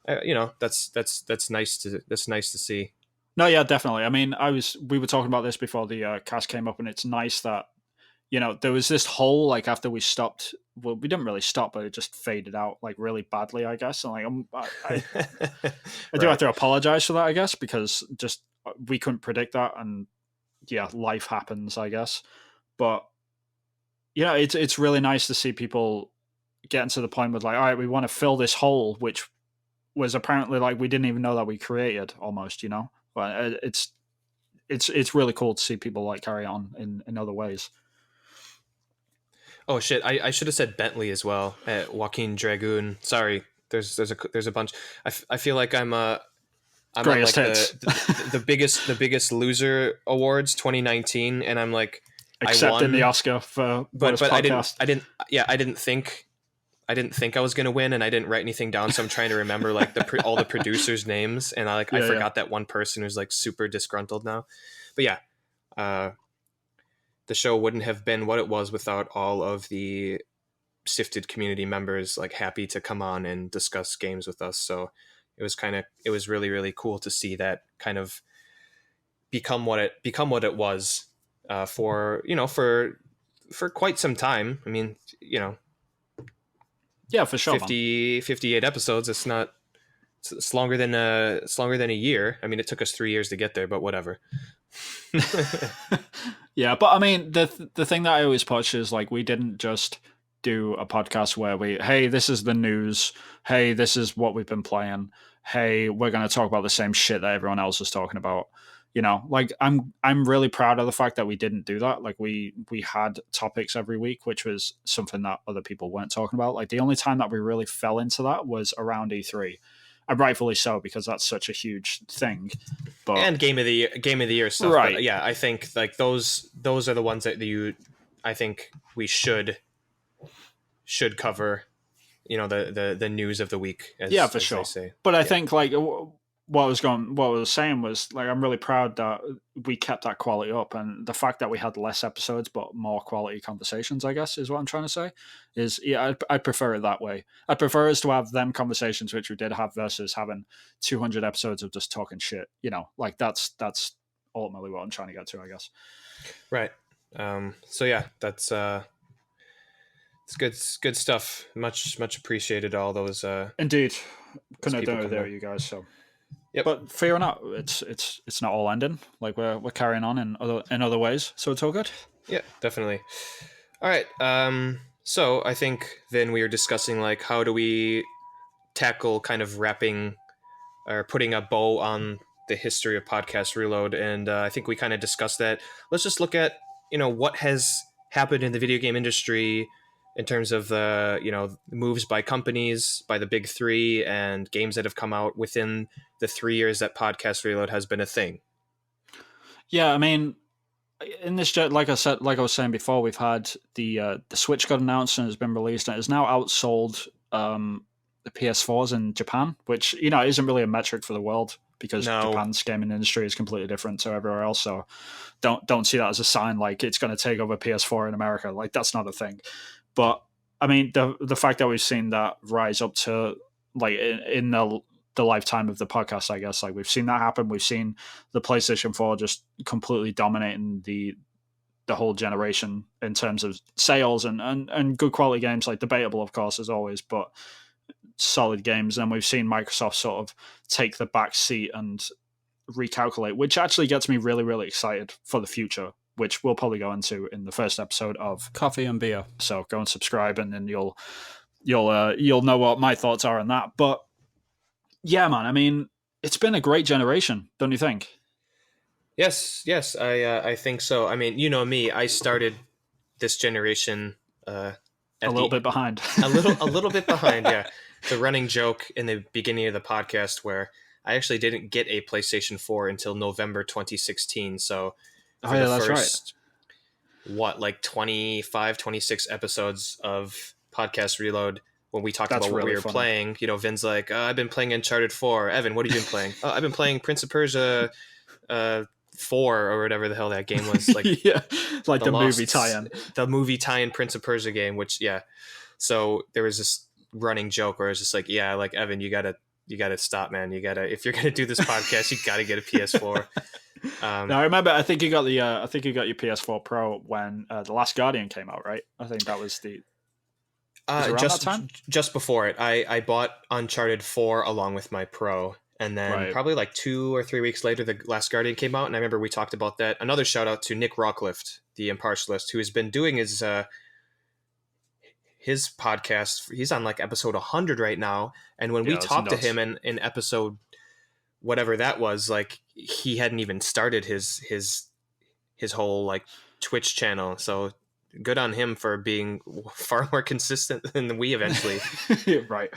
that's nice to see. No, yeah, definitely. I mean, we were talking about this before the cast came up, and it's nice that, there was this hole, like after we stopped. Well, we didn't really stop, but it just faded out like really badly, I guess. And like, I do have to apologize for that, I guess, because just we couldn't predict that, and life happens, I guess. But it's really nice to see people getting to the point with like, all right, we want to fill this hole, which was apparently like we didn't even know that we created almost, But it's really cool to see people like carry on in other ways. Oh shit! I should have said Bentley as well. Joaquin Dragoon. Sorry, there's a bunch. I feel like I'm on like the biggest loser awards 2019, and I'm like accepting I won the Oscar for but podcast. I didn't think didn't think I was gonna win, and I didn't write anything down, so I'm trying to remember like all the producers' names, and I forgot that one person who's like super disgruntled now. But yeah, the show wouldn't have been what it was without all of the Sifted community members like happy to come on and discuss games with us. So it was really, really cool to see that kind of become what it was for quite some time. I mean, yeah, for sure. 58 episodes. It's longer than a year. I mean, it took us 3 years to get there, but whatever. Yeah, but I mean, the thing that I always push is like we didn't just do a podcast where hey, this is the news, hey, this is what we've been playing, hey, we're going to talk about the same shit that everyone else is talking about. Like I'm really proud of the fact that we didn't do that. Like we had topics every week, which was something that other people weren't talking about. Like the only time that we really fell into that was around E3. And rightfully so, because that's such a huge thing. But and game of the year stuff. Right. But yeah, I think like those are the ones that I think we should cover, the news of the week. Yeah, for sure. But I think like what I was saying was like I'm really proud that we kept that quality up, and the fact that we had less episodes but more quality conversations, I guess, is what I'm trying to say. Is I prefer it that way. I prefer us to have them conversations which we did have versus having 200 episodes of just talking shit. Like that's ultimately what I'm trying to get to, I guess. Right. So yeah, that's it's good stuff. Much appreciated. All those. Indeed, couldn't have done it without you guys. So. Yep. But fair enough. It's not all ending. Like we're carrying on in other ways, so it's all good. Yeah, definitely. All right. So I think then we were discussing like how do we tackle kind of wrapping or putting a bow on the history of Podcast Reload, and I think we kind of discussed that. Let's just look at what has happened in the video game industry in terms of moves by companies, by the big three, and games that have come out within the 3 years that Podcast Reload has been a thing. Yeah, I mean, in this, like I was saying before, we've had the Switch got announced and has been released, and it's now outsold the PS4s in Japan, which isn't really a metric for the world because Japan's gaming industry is completely different to everywhere else. So don't see that as a sign like it's going to take over PS4 in America. Like that's not a thing. But I mean, the fact that we've seen that rise up to like in the lifetime of the podcast, I guess, like we've seen that happen. We've seen the PlayStation 4 just completely dominating the whole generation in terms of sales and good quality games, like debatable, of course, as always, but solid games. And we've seen Microsoft sort of take the back seat and recalculate, which actually gets me really, really excited for the future, which we'll probably go into in the first episode of Coffee and Beer. So go and subscribe, and then you'll know what my thoughts are on that. But yeah, man, I mean, it's been a great generation, don't you think? Yes, I think so. I mean, me, I started this generation a little bit behind. a little bit behind, yeah. It's a running joke in the beginning of the podcast where I actually didn't get a PlayStation 4 until November 2016. So for the first, like 25, 26 episodes of Podcast Reload, when we talked about what we were playing, Vin's like, I've been playing Uncharted 4. Evan, what have you been playing? I've been playing Prince of Persia 4 or whatever the hell that game was. Like, yeah, like the movie tie-in. The movie tie-in Prince of Persia game, which, yeah. So there was this running joke where it's just like, yeah, like, Evan, you gotta stop, man. If you're gonna do this podcast, you gotta get a PS4. Now I remember, I think you got your PS4 Pro when The Last Guardian came out, right? I think that was just before it. I bought Uncharted 4 along with my Pro, and then probably like 2 or 3 weeks later, The Last Guardian came out, and I remember we talked about that. Another shout out to Nick Rocklift, the Impartialist, who has been doing his podcast. He's on like episode 100 right now, and when we talked to him in episode whatever that was, like he hadn't even started his whole like Twitch channel. So good on him for being far more consistent than we eventually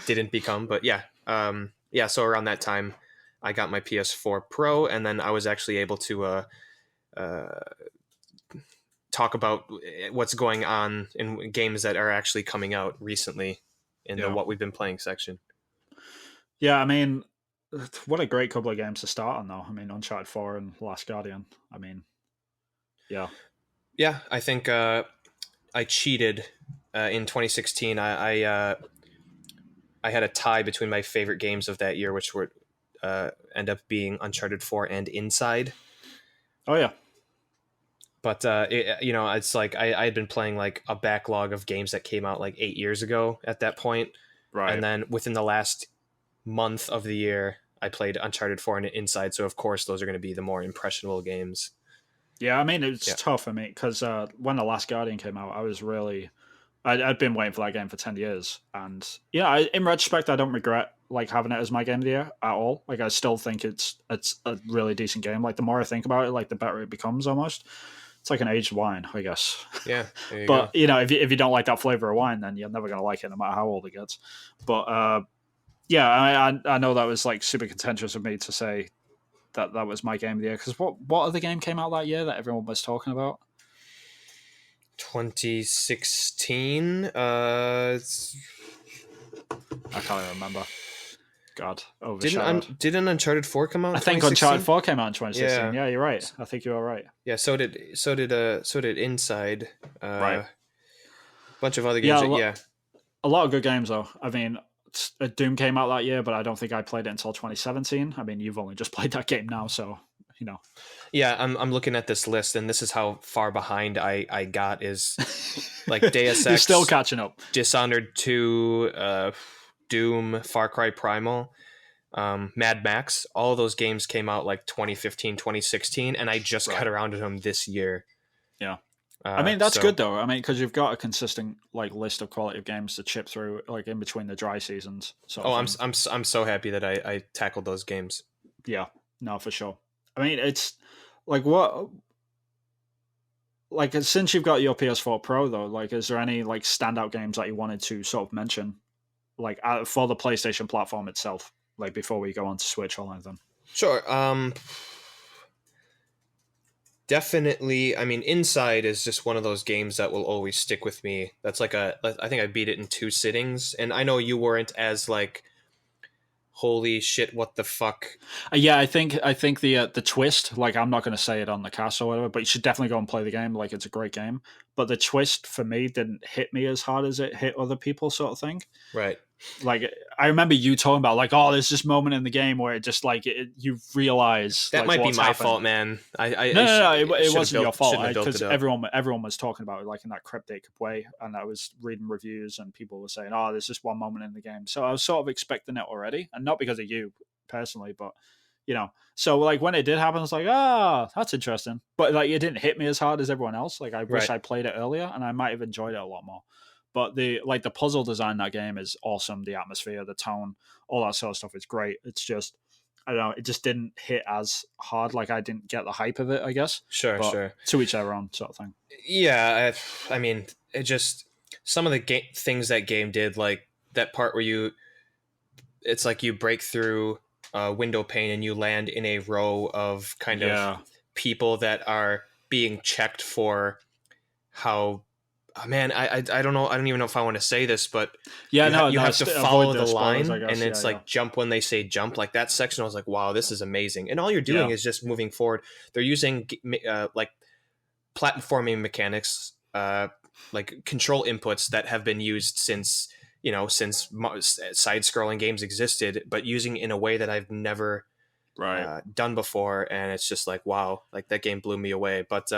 didn't become. But yeah, so around that time I got my PS4 Pro, and then I was actually able to talk about what's going on in games that are actually coming out recently in the what we've been playing section. Yeah, I mean, what a great couple of games to start on, though. I mean, Uncharted 4 and Last Guardian. I mean, yeah. Yeah, I think I cheated in 2016. I had a tie between my favorite games of that year, which were end up being Uncharted 4 and Inside. Oh, yeah. But, it's like I had been playing like a backlog of games that came out like 8 years ago at that point. Right. And then within the last month of the year, I played Uncharted 4 and Inside. So, of course, those are going to be the more impressionable games. Yeah, I mean, it's tough for me because when The Last Guardian came out, I was really... I'd been waiting for that game for 10 years. And, in retrospect, I don't regret like having it as my game of the year at all. Like, I still think it's a really decent game. Like, the more I think about it, like, the better it becomes almost. It's like an aged wine, I guess. Yeah, but go. If you don't like that flavor of wine, then you're never going to like it no matter how old it gets. But, I know that was like super contentious of me to say that was my game of the year. Because what other game came out that year that everyone was talking about? 2016. I can't even remember. God, overshadowed. Didn't Uncharted 4 come out? I think Uncharted 4 came out in 2016. Yeah, you're right. I think you are right. Yeah, so did Inside. Right. Bunch of other games. A lot of good games though. I mean, Doom came out that year, but I don't think I played it until 2017. I mean, you've only just played that game now, so Yeah, I'm looking at this list, and this is how far behind I got. Is like Deus Ex. You're still catching up. Dishonored 2, Doom, Far Cry Primal, Mad Max. All of those games came out like 2015, 2016, and I just got around to them this year. Yeah. I mean, that's good though. I mean, because you've got a consistent like list of quality of games to chip through, like in between the dry seasons. I'm so happy that I tackled those games. Yeah, no, for sure. I mean, it's like what, like since you've got your PS4 Pro though, like, is there any like standout games that you wanted to sort of mention, like for the PlayStation platform itself, like before we go on to Switch or anything? Sure. Definitely. I mean, Inside is just one of those games that will always stick with me. That's like I think I beat it in 2 sittings, and I know you weren't as like, holy shit, what the fuck. Yeah, I think the twist, like, I'm not going to say it on the cast or whatever, but you should definitely go and play the game. Like, it's a great game, but the twist for me didn't hit me as hard as it hit other people, sort of thing. Right. Like, I remember you talking about like, oh, there's this moment in the game where it just like you realize that like, might be my happened. fault, man. It wasn't your fault because everyone was talking about it like in that cryptic way, and I was reading reviews and people were saying, oh, there's just one moment in the game, so I was sort of expecting it already, and not because of you personally, but so like when it did happen, I was like, that's interesting, but like it didn't hit me as hard as everyone else. Like I wish I played it earlier, and I might have enjoyed it a lot more. But the puzzle design in that game is awesome. The atmosphere, the tone, all that sort of stuff is great. It's just, I don't know, it just didn't hit as hard. Like I didn't get the hype of it, I guess. Sure. To each their own, sort of thing. Yeah, I mean, it just, some of the things that game did, like that part where it's like you break through a window pane and you land in a row of kind of people that are being checked for how. Oh, man, I don't know. I don't even know if I want to say this, but you have to follow the line, and it's like jump when they say jump. Like that section, I was like, wow, this is amazing. And all you're doing is just moving forward. They're using like platforming mechanics, like control inputs that have been used since side-scrolling games existed, but using in a way that I've never done before. And it's just like, wow, like that game blew me away. But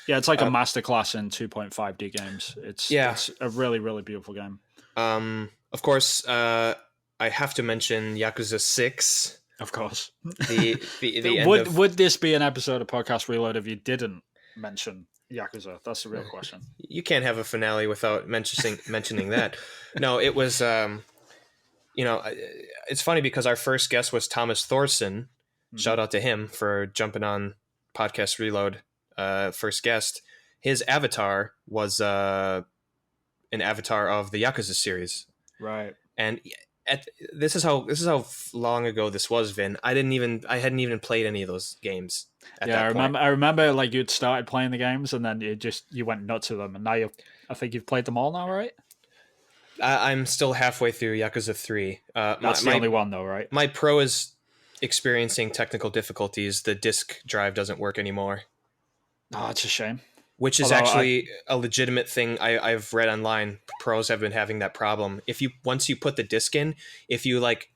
yeah, it's like a masterclass in 2.5D games. It's a really, really beautiful game. Of course, I have to mention Yakuza 6. Of course. Would this be an episode of Podcast Reload if you didn't mention Yakuza? That's the real question. You can't have a finale without mentioning that. No, it was, it's funny because our first guest was Thomas Thorson. Mm-hmm. Shout out to him for jumping on Podcast Reload. First guest, his avatar was an avatar of the Yakuza series, right? And this is how long ago this was, Vin. I hadn't even played any of those games. I remember like you'd started playing the games and then you went nuts with them, and now I think you've played them all now, right? I'm still halfway through Yakuza 3. That's the only one, though, right? My Pro is experiencing technical difficulties. The disk drive doesn't work anymore. Oh, it's a shame. Which is actually a legitimate thing I've read online. Pros have been having that problem. Once you put the disc in, if you like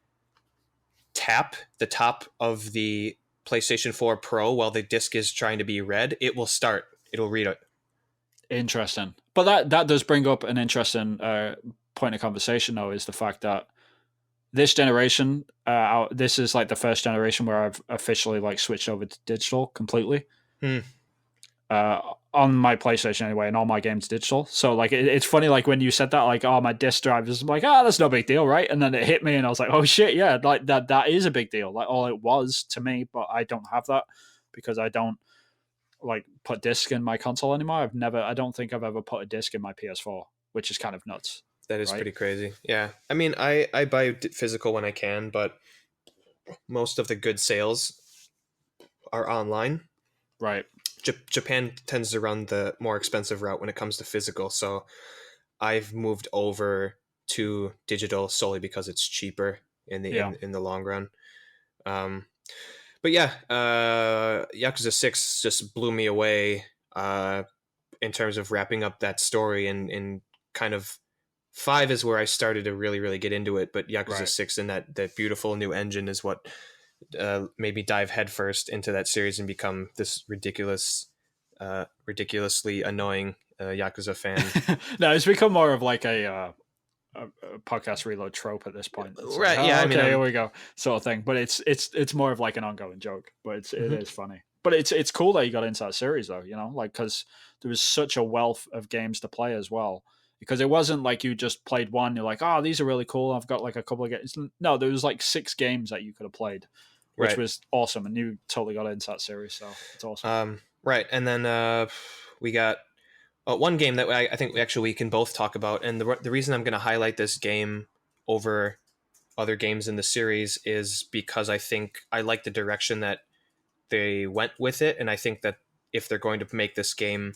tap the top of the PlayStation 4 Pro while the disc is trying to be read, it will start. It'll read it. Interesting. But that does bring up an interesting point of conversation, though, is the fact that this generation, this is like the first generation where I've officially like switched over to digital completely. On my PlayStation anyway, and all my games digital. So like it's funny, like when you said that, like, oh, my disc drive is like, that's no big deal, right? And then it hit me and I was like, oh shit, yeah, like that is a big deal. Like all it was to me, but I don't have that because I don't like put disc in my console anymore. I don't think I've ever put a disc in my PS4, which is kind of nuts. That is pretty crazy. Yeah. I mean, I buy physical when I can, but most of the good sales are online. Right. Japan tends to run the more expensive route when it comes to physical, so I've moved over to digital solely because it's cheaper in the long run. But yeah, Yakuza 6 just blew me away in terms of wrapping up that story, and kind of 5 is where I started to really, really get into it, but Yakuza 6 and that beautiful new engine is what made me dive headfirst into that series and become this ridiculously annoying Yakuza fan. No, it's become more of like a podcast reload trope at this point. It's right? Like, yeah. okay, here we go, sort of thing. But it's more of like an ongoing joke. But it is funny. But it's cool that you got into that series though. You know, like because there was such a wealth of games to play as well. Because it wasn't like you just played one. You're like, oh, these are really cool. I've got like a couple of games. No, there was like 6 games that you could have played, which was awesome. And you totally got into that series, so it's awesome. Right, and then we got one game that I think we can both talk about. And the reason I'm going to highlight this game over other games in the series is because I think I like the direction that they went with it. And I think that if they're going to make this game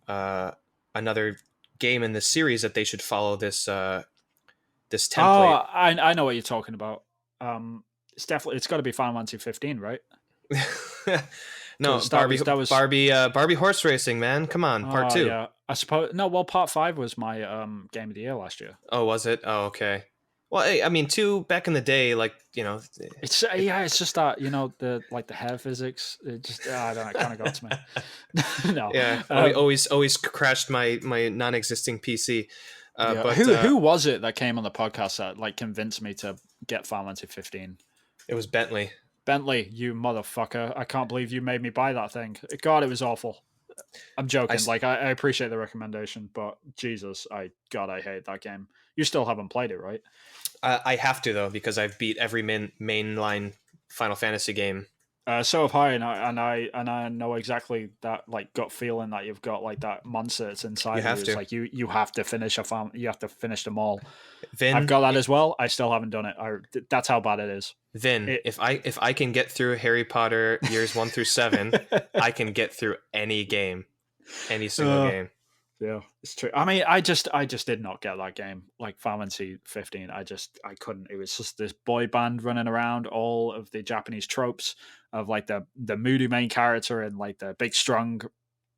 another game in the series, that they should follow this this template. Oh, I know what you're talking about. It's got to be Final Fantasy 15, right? No, Barbie horse racing, man. Come on, part 2. Yeah, I suppose. No, well, part 5 was my game of the year last year. Oh, was it? Oh, okay. Well, I mean, 2 back in the day, like, you know, it's just that, you know, the hair physics. It just I don't know, it kind of got to me. No, yeah, always crashed my non-existing PC. But who was it that came on the podcast that like convinced me to get Final Fantasy 15? It was Bentley. Bentley, you motherfucker! I can't believe you made me buy that thing. God, it was awful. I'm joking. I appreciate the recommendation, but Jesus, I hate that game. You still haven't played it, right? I have to though, because I've beat every mainline Final Fantasy game. So have I, and I know exactly that like gut feeling that you've got like that monster that's inside you. It's like you have to finish you have to finish them all. Vin, I've got that as well. I still haven't done it. That's how bad it is. Vin, if I can get through Harry Potter years 1 through 7, I can get through any game, any single game. Yeah, it's true. I mean, I just did not get that game. Like Final Fantasy 15, I couldn't. It was just this boy band running around, all of the Japanese tropes of like the moody main character and like the big strong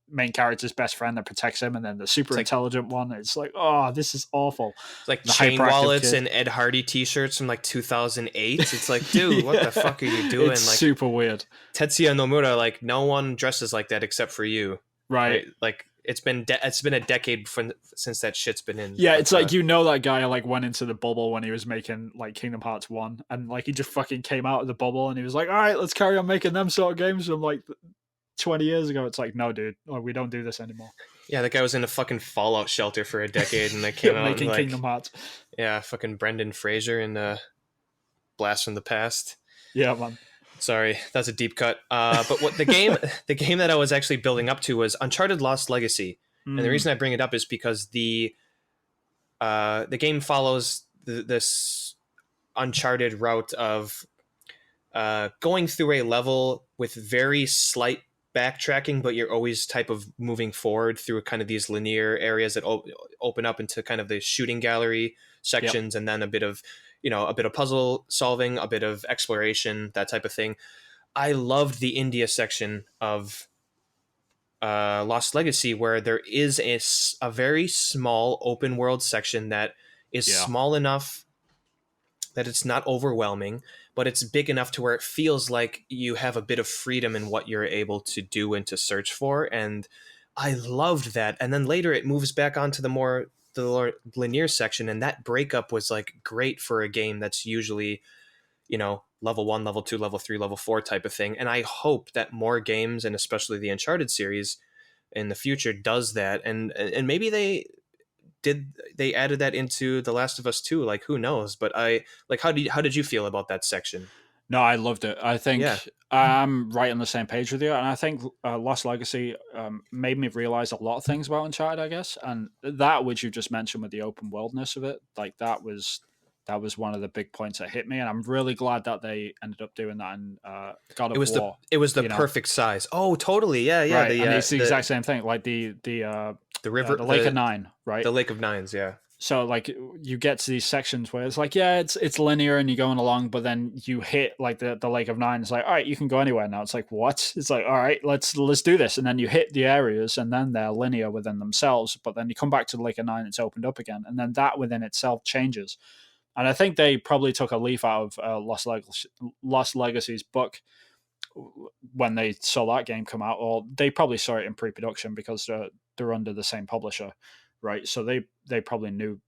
main character's best friend that protects him, and then the super intelligent one. It's like, oh, this is awful. It's like the chain wallets and Ed Hardy t-shirts from like 2008. It's like, dude, what the fuck are you doing? It's like super weird. Tetsuya Nomura, like no one dresses like that except for you, right? Like it's been a decade since that shit's been in. Yeah, it's like, you know, that guy like went into the bubble when he was making like Kingdom Hearts 1, and like he just fucking came out of the bubble and he was like, all right, let's carry on making them sort of games from like 20 years ago. It's like, no, dude, we don't do this anymore. Yeah, that guy was in a fucking Fallout shelter for a decade, and they came out making like, Kingdom Hearts. Yeah, fucking Brendan Fraser in Blast from the Past. Yeah, man. Sorry, that's a deep cut. But what the game that I was actually building up to was Uncharted Lost Legacy, and the reason I bring it up is because the game follows this Uncharted route of going through a level with very slight backtracking, but you're always type of moving forward through kind of these linear areas that open up into kind of the shooting gallery sections, and then a bit of puzzle solving, a bit of exploration, that type of thing. I loved the India section of Lost Legacy, where there is a very small open world section that is small enough that it's not overwhelming, but it's big enough to where it feels like you have a bit of freedom in what you're able to do and to search for. And I loved that. And then later it moves back onto the linear section, and that breakup was like great for a game that's usually, level 1, level 2, level 3, level 4 type of thing. And I hope that more games, and especially the Uncharted series in the future, does that. And maybe they added that into The Last of Us 2, like who knows. But how did you feel about that section? No, I loved it. I think I'm right on the same page with you, and I think Lost Legacy made me realize a lot of things about Uncharted, I guess, and that which you just mentioned with the open worldness of it, like that was one of the big points that hit me, and I'm really glad that they ended up doing that in God of War. It was the perfect size. Oh, totally, yeah. Right, and it's the exact same thing, like the river, the Lake of Nine, right? The Lake of Nines, yeah. So like you get to these sections where it's like, it's linear and you're going along, but then you hit like the Lake of Nine. It's like, all right, you can go anywhere now. It's like, what? It's like, all right, let's do this. And then you hit the areas, and then they're linear within themselves. But then you come back to the Lake of Nine, it's opened up again, and then that within itself changes. And I think they probably took a leaf out of Lost Legacy's book when they saw that game come out, or they probably saw it in pre-production because they're under the same publisher, right? So they probably knew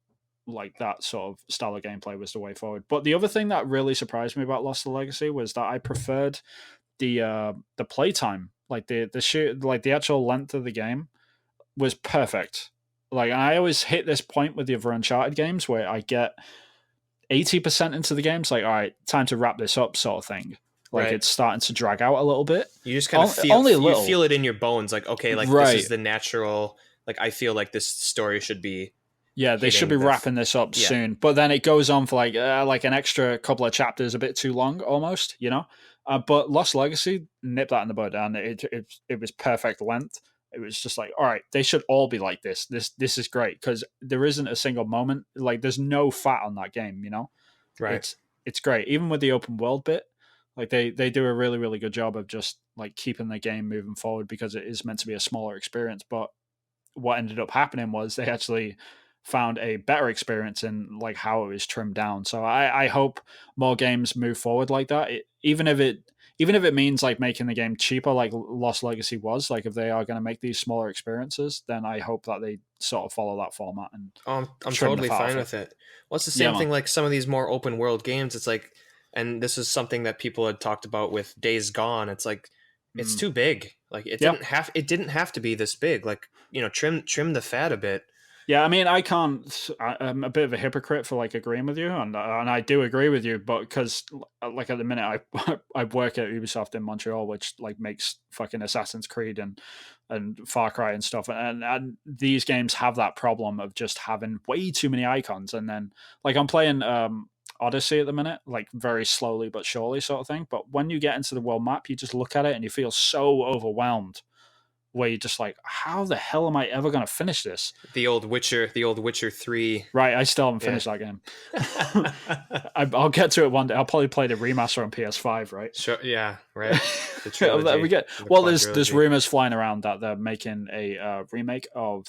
like that sort of style of gameplay was the way forward. But the other thing that really surprised me about Lost Legacy was that I preferred the playtime, like the actual length of the game was perfect. Like, I always hit this point with the other Uncharted games where I get 80% into the game, it's like, all right, time to wrap this up, sort of thing. Like, it's starting to drag out a little bit. You just kind of feel it in your bones, like, okay, like this is the natural. Like, I feel like this story should be. Yeah, they should be wrapping this up soon. But then it goes on for like an extra couple of chapters, a bit too long, almost. But Lost Legacy nipped that in the bud, and it was perfect length. It was just like, all right, they should all be like this. This is great because there isn't a single moment, like there's no fat on that game. Right? It's great, even with the open world bit. Like they do a really, really good job of just like keeping the game moving forward because it is meant to be a smaller experience. But what ended up happening was they actually found a better experience in like how it was trimmed down. So I hope more games move forward like that. Even if it means like making the game cheaper, like Lost Legacy was, like if they are going to make these smaller experiences, then I hope that they sort of follow that format. And I'm totally fine with it. Well, it's the same thing like some of these more open world games. It's like, and this is something that people had talked about with Days Gone. It's like, it's too big. Like it didn't have to be this big. Like, trim the fat a bit. Yeah, I mean, I'm a bit of a hypocrite for like agreeing with you, and I do agree with you, but because like at the minute I work at Ubisoft in Montreal, which like makes fucking Assassin's Creed and Far Cry and stuff, and these games have that problem of just having way too many icons, and then like I'm playing Odyssey at the minute, like very slowly but surely sort of thing, but when you get into the world map, you just look at it and you feel so overwhelmed. Where you're just like, how the hell am I ever going to finish this? The old Witcher 3. Right, I still haven't finished that game. I'll get to it one day. I'll probably play the remaster on PS5, right? Sure, yeah, right. The trilogy. There's rumors flying around that they're making a remake of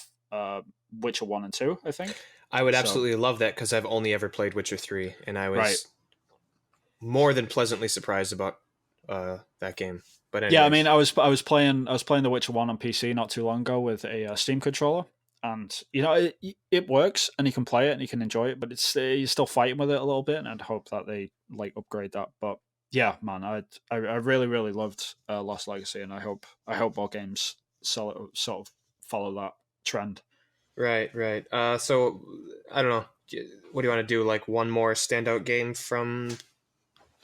Witcher 1 and 2, I think. I would absolutely love that because I've only ever played Witcher 3, and I was more than pleasantly surprised about that game. But anyways. Yeah, I mean, I was playing The Witcher 1 on PC not too long ago with a Steam controller, and it works, and you can play it and you can enjoy it, but you're still fighting with it a little bit, and I'd hope that they like upgrade that. But yeah, man, I really, really loved Lost Legacy, and I hope more games sort of follow that trend. Right. So I don't know. What do you want to do? Like one more standout game from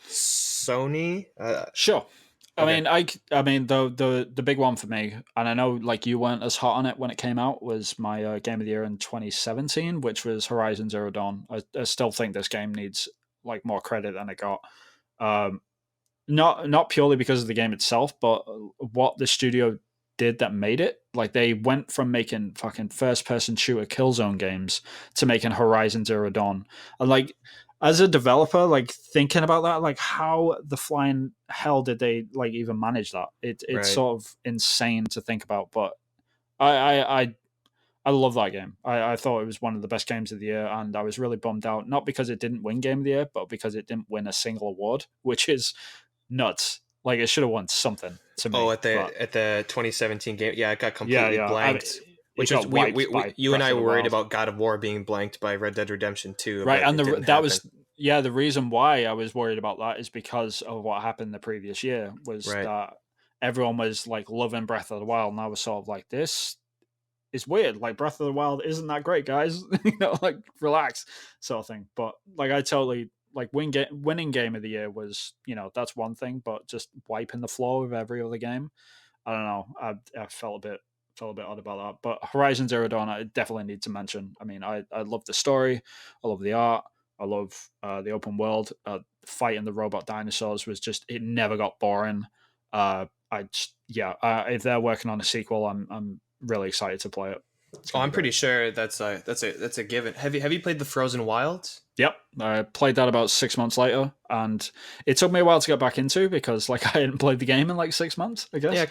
Sony? Sure. Okay. I mean, the big one for me, and I know like you weren't as hot on it when it came out, was my game of the year in 2017, which was Horizon Zero Dawn. I still think this game needs like more credit than it got. not purely because of the game itself, but what the studio did that made it. Like, they went from making fucking first person shooter Killzone games to making Horizon Zero Dawn. And like, as a developer, like thinking about that, like how the flying hell did they like even manage that? It's Right. sort of insane to think about. But I love that game. I thought it was one of the best games of the year, and I was really bummed out, not because it didn't win Game of the Year, but because it didn't win a single award, which is nuts. Like, it should have won something to me. Oh, at the 2017 game, yeah, it got completely blanked. Which is we you and I were worried about God of War being blanked by Red Dead Redemption 2, right? And the reason why I was worried about that is because of what happened the previous year was that everyone was like loving Breath of the Wild, and I was sort of like, this is weird. Like, Breath of the Wild isn't that great, guys. Like, relax, sort of thing. But like, I totally like winning Game of the Year was, that's one thing, but just wiping the floor with every other game, I don't know. I felt a bit odd about that. But Horizon Zero Dawn, I definitely need to mention. I mean, I love the story, I love the art, I love the open world. Fighting the robot dinosaurs was just, it never got boring. If they're working on a sequel, I'm really excited to play it. I'm pretty sure that's a given. Have you played the Frozen Wilds? Yep, I played that about 6 months later, and it took me a while to get back into because like I hadn't played the game in like 6 months, I guess. Yeah,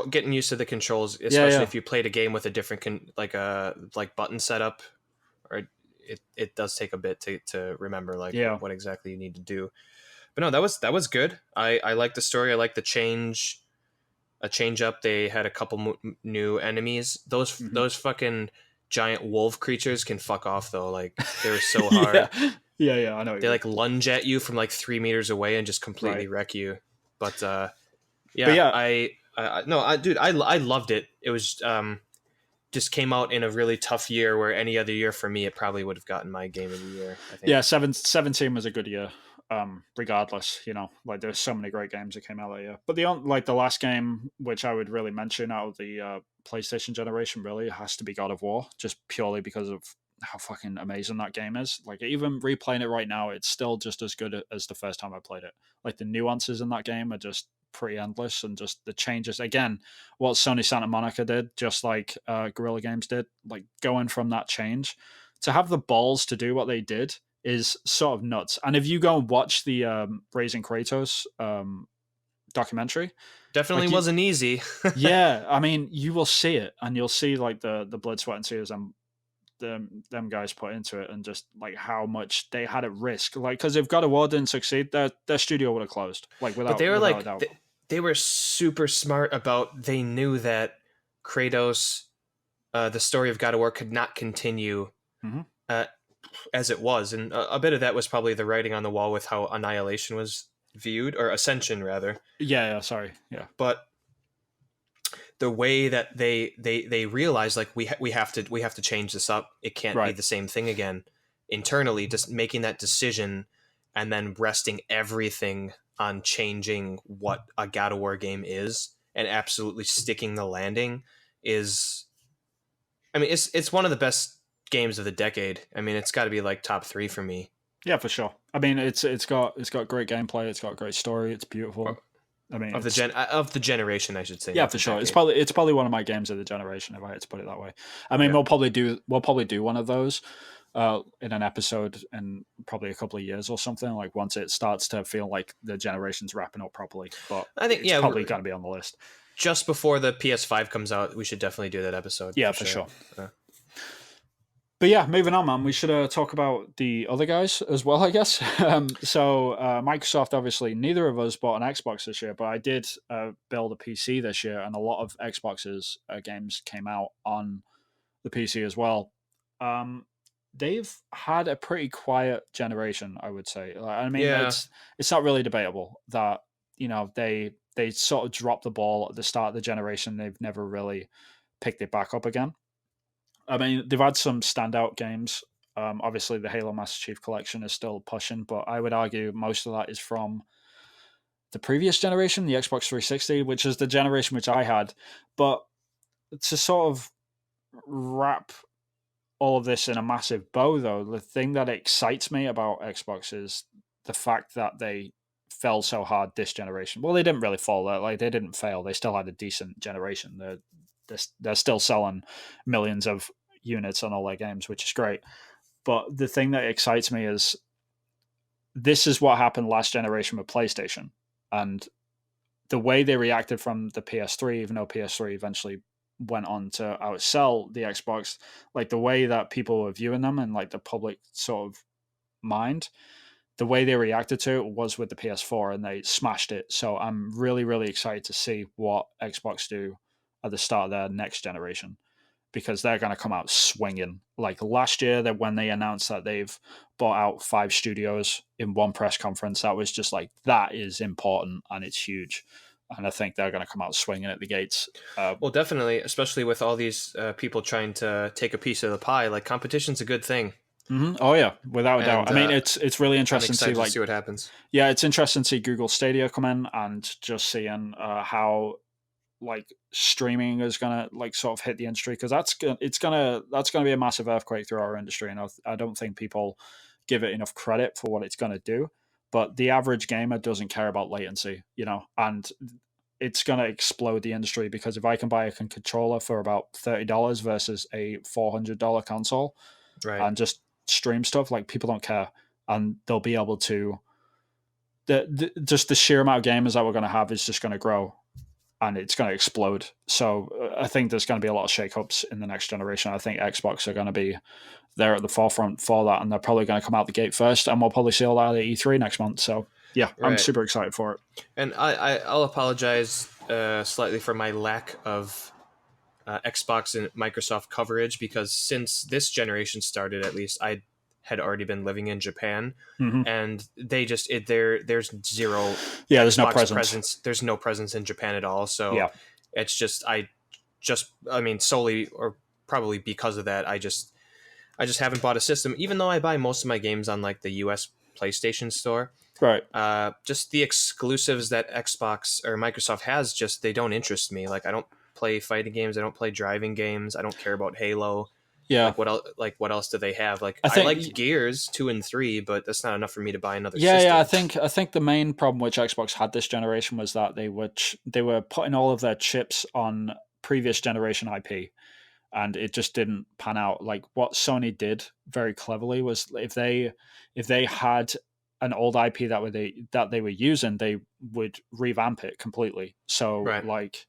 getting used to the controls, especially if you played a game with a different button setup, or it does take a bit to remember what exactly you need to do. But no, that was good. I like the story. I like the change up. They had a couple new enemies. Those fucking giant wolf creatures can fuck off though. Like, they were so hard. yeah, I know. They like lunge at you from like 3 meters away and just completely wreck you. But I loved it. It was just came out in a really tough year where any other year for me it probably would have gotten my Game of the Year, I think. Yeah, 17 was a good year. Regardless, like there's so many great games that came out that year. But the last game which I would really mention out of the PlayStation generation really has to be God of War, just purely because of how fucking amazing that game is. Like, even replaying it right now, it's still just as good as the first time I played it. Like, the nuances in that game are just pretty endless, and just the changes. Again, what Sony Santa Monica did, just like Guerrilla Games did, like going from that change to have the balls to do what they did is sort of nuts. And if you go and watch the Raising Kratos documentary, definitely wasn't easy. Yeah, I mean, you will see it, and you'll see like the blood, sweat, and tears them guys put into it, and just like how much they had at risk. Like, because if God of War didn't succeed, their studio would have closed. Like, without. But they were they were super smart about. They knew that Kratos, the story of God of War, could not continue. Mm-hmm. As it was, and a bit of that was probably the writing on the wall with how Annihilation was viewed, or Ascension rather. Yeah. But the way that they realized, like, we have to change this up. It can't be the same thing again. Internally, just making that decision and then resting everything on changing what a God of War game is and absolutely sticking the landing is. I mean, it's one of the best games of the decade. I mean, it's got to be like top 3 for me. Yeah, for sure. I mean, it's got great gameplay. It's got great story. It's beautiful. I mean, of the generation, I should say. Yeah, for sure. It's probably one of my games of the generation, if I had to put it that way. I mean, we'll probably do one of those in an episode in probably a couple of years or something. Like, once it starts to feel like the generation's wrapping up properly. But I think it's probably got to be on the list. Just before the PS5 comes out, we should definitely do that episode. Yeah, for sure. But yeah, moving on, man. We should talk about the other guys as well, I guess. So Microsoft, obviously, neither of us bought an Xbox this year, but I did build a PC this year, and a lot of Xbox's games came out on the PC as well. They've had a pretty quiet generation, I would say. I mean, it's not really debatable that they sort of dropped the ball at the start of the generation. They've never really picked it back up again. I mean, they've had some standout games. Obviously, the Halo Master Chief Collection is still pushing, but I would argue most of that is from the previous generation, the Xbox 360, which is the generation which I had. But to sort of wrap all of this in a massive bow, though, the thing that excites me about Xbox is the fact that they fell so hard this generation. Well, they didn't really fall. Like they didn't fail. They still had a decent generation. They're still selling millions of units on all their games, which is great. But the thing that excites me is this is what happened last generation with PlayStation, and the way they reacted from the PS3, even though PS3 eventually went on to outsell the Xbox, like the way that people were viewing them and like the public sort of mind, the way they reacted to it was with the PS4 and they smashed it. So I'm really, really excited to see what Xbox do at the start of their next generation, because they're going to come out swinging. Like last year, that when they announced that they've bought out 5 studios in one press conference, that was just like, that is important and it's huge. And I think they're going to come out swinging at the gates. Well, definitely, especially with all these people trying to take a piece of the pie. Like competition's a good thing. Mm-hmm. Oh yeah, without a doubt. I mean, it's really interesting to see what happens. Yeah, it's interesting to see Google Stadia come in and just seeing how like streaming is gonna like sort of hit the industry, because that's gonna be a massive earthquake through our industry, and I don't think people give it enough credit for what it's gonna do. But the average gamer doesn't care about latency, and it's gonna explode the industry, because if I can buy a controller for about $30 versus a $400 console, right, and just stream stuff, like people don't care, and they'll be able to. Just the sheer amount of gamers that we're going to have is just going to grow, and it's going to explode. So I think there's going to be a lot of shakeups in the next generation. I think Xbox are going to be there at the forefront for that, and they're probably going to come out the gate first, and we'll probably see all that at E3 next month. So yeah, right. I'm super excited for it. And I'll apologize slightly for my lack of Xbox and Microsoft coverage, because since this generation started, at least I had already been living in Japan, and they just there's zero there's no presence. There's no presence in Japan at all. So it's just I mean, solely or probably because of that, I just haven't bought a system, even though I buy most of my games on like the US PlayStation Store. Right. Just the exclusives that Xbox or Microsoft has, just they don't interest me. Like I don't play fighting games, I don't play driving games, I don't care about Halo. Yeah. What else do they have? Like I liked Gears 2 and 3, but that's not enough for me to buy another system. Yeah, I think the main problem which Xbox had this generation was that they were putting all of their chips on previous generation IP, and it just didn't pan out. Like what Sony did very cleverly was if they had an old IP that they were using, they would revamp it completely. So like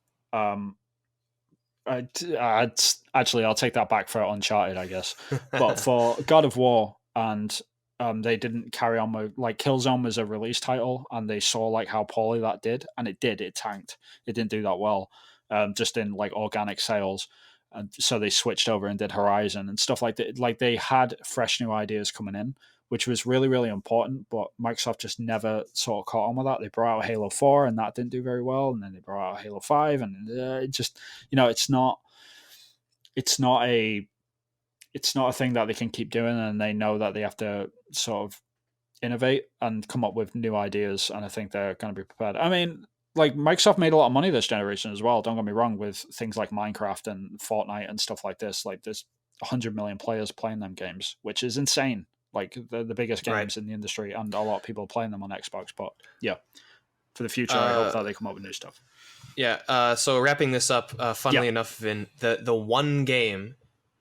actually, I'll take that back for Uncharted, I guess. But for God of War, and they didn't carry on with, like, Killzone was a release title, and they saw like how poorly that did, and it tanked. It didn't do that well, just in like organic sales, and so they switched over and did Horizon and stuff like that. Like they had fresh new ideas coming in, which was really, really important, but Microsoft just never sort of caught on with that. They brought out Halo 4, and that didn't do very well, and then they brought out Halo 5, and it just, it's not a thing that they can keep doing, and they know that they have to sort of innovate and come up with new ideas, and I think they're going to be prepared. I mean, like, Microsoft made a lot of money this generation as well, don't get me wrong, with things like Minecraft and Fortnite and stuff like this. Like, there's 100 million players playing them games, which is insane. Like, they're the biggest games in the industry, and a lot of people playing them on Xbox. But yeah, for the future, I hope that they come up with new stuff. Yeah. So wrapping this up, funnily enough, Vin, the one game,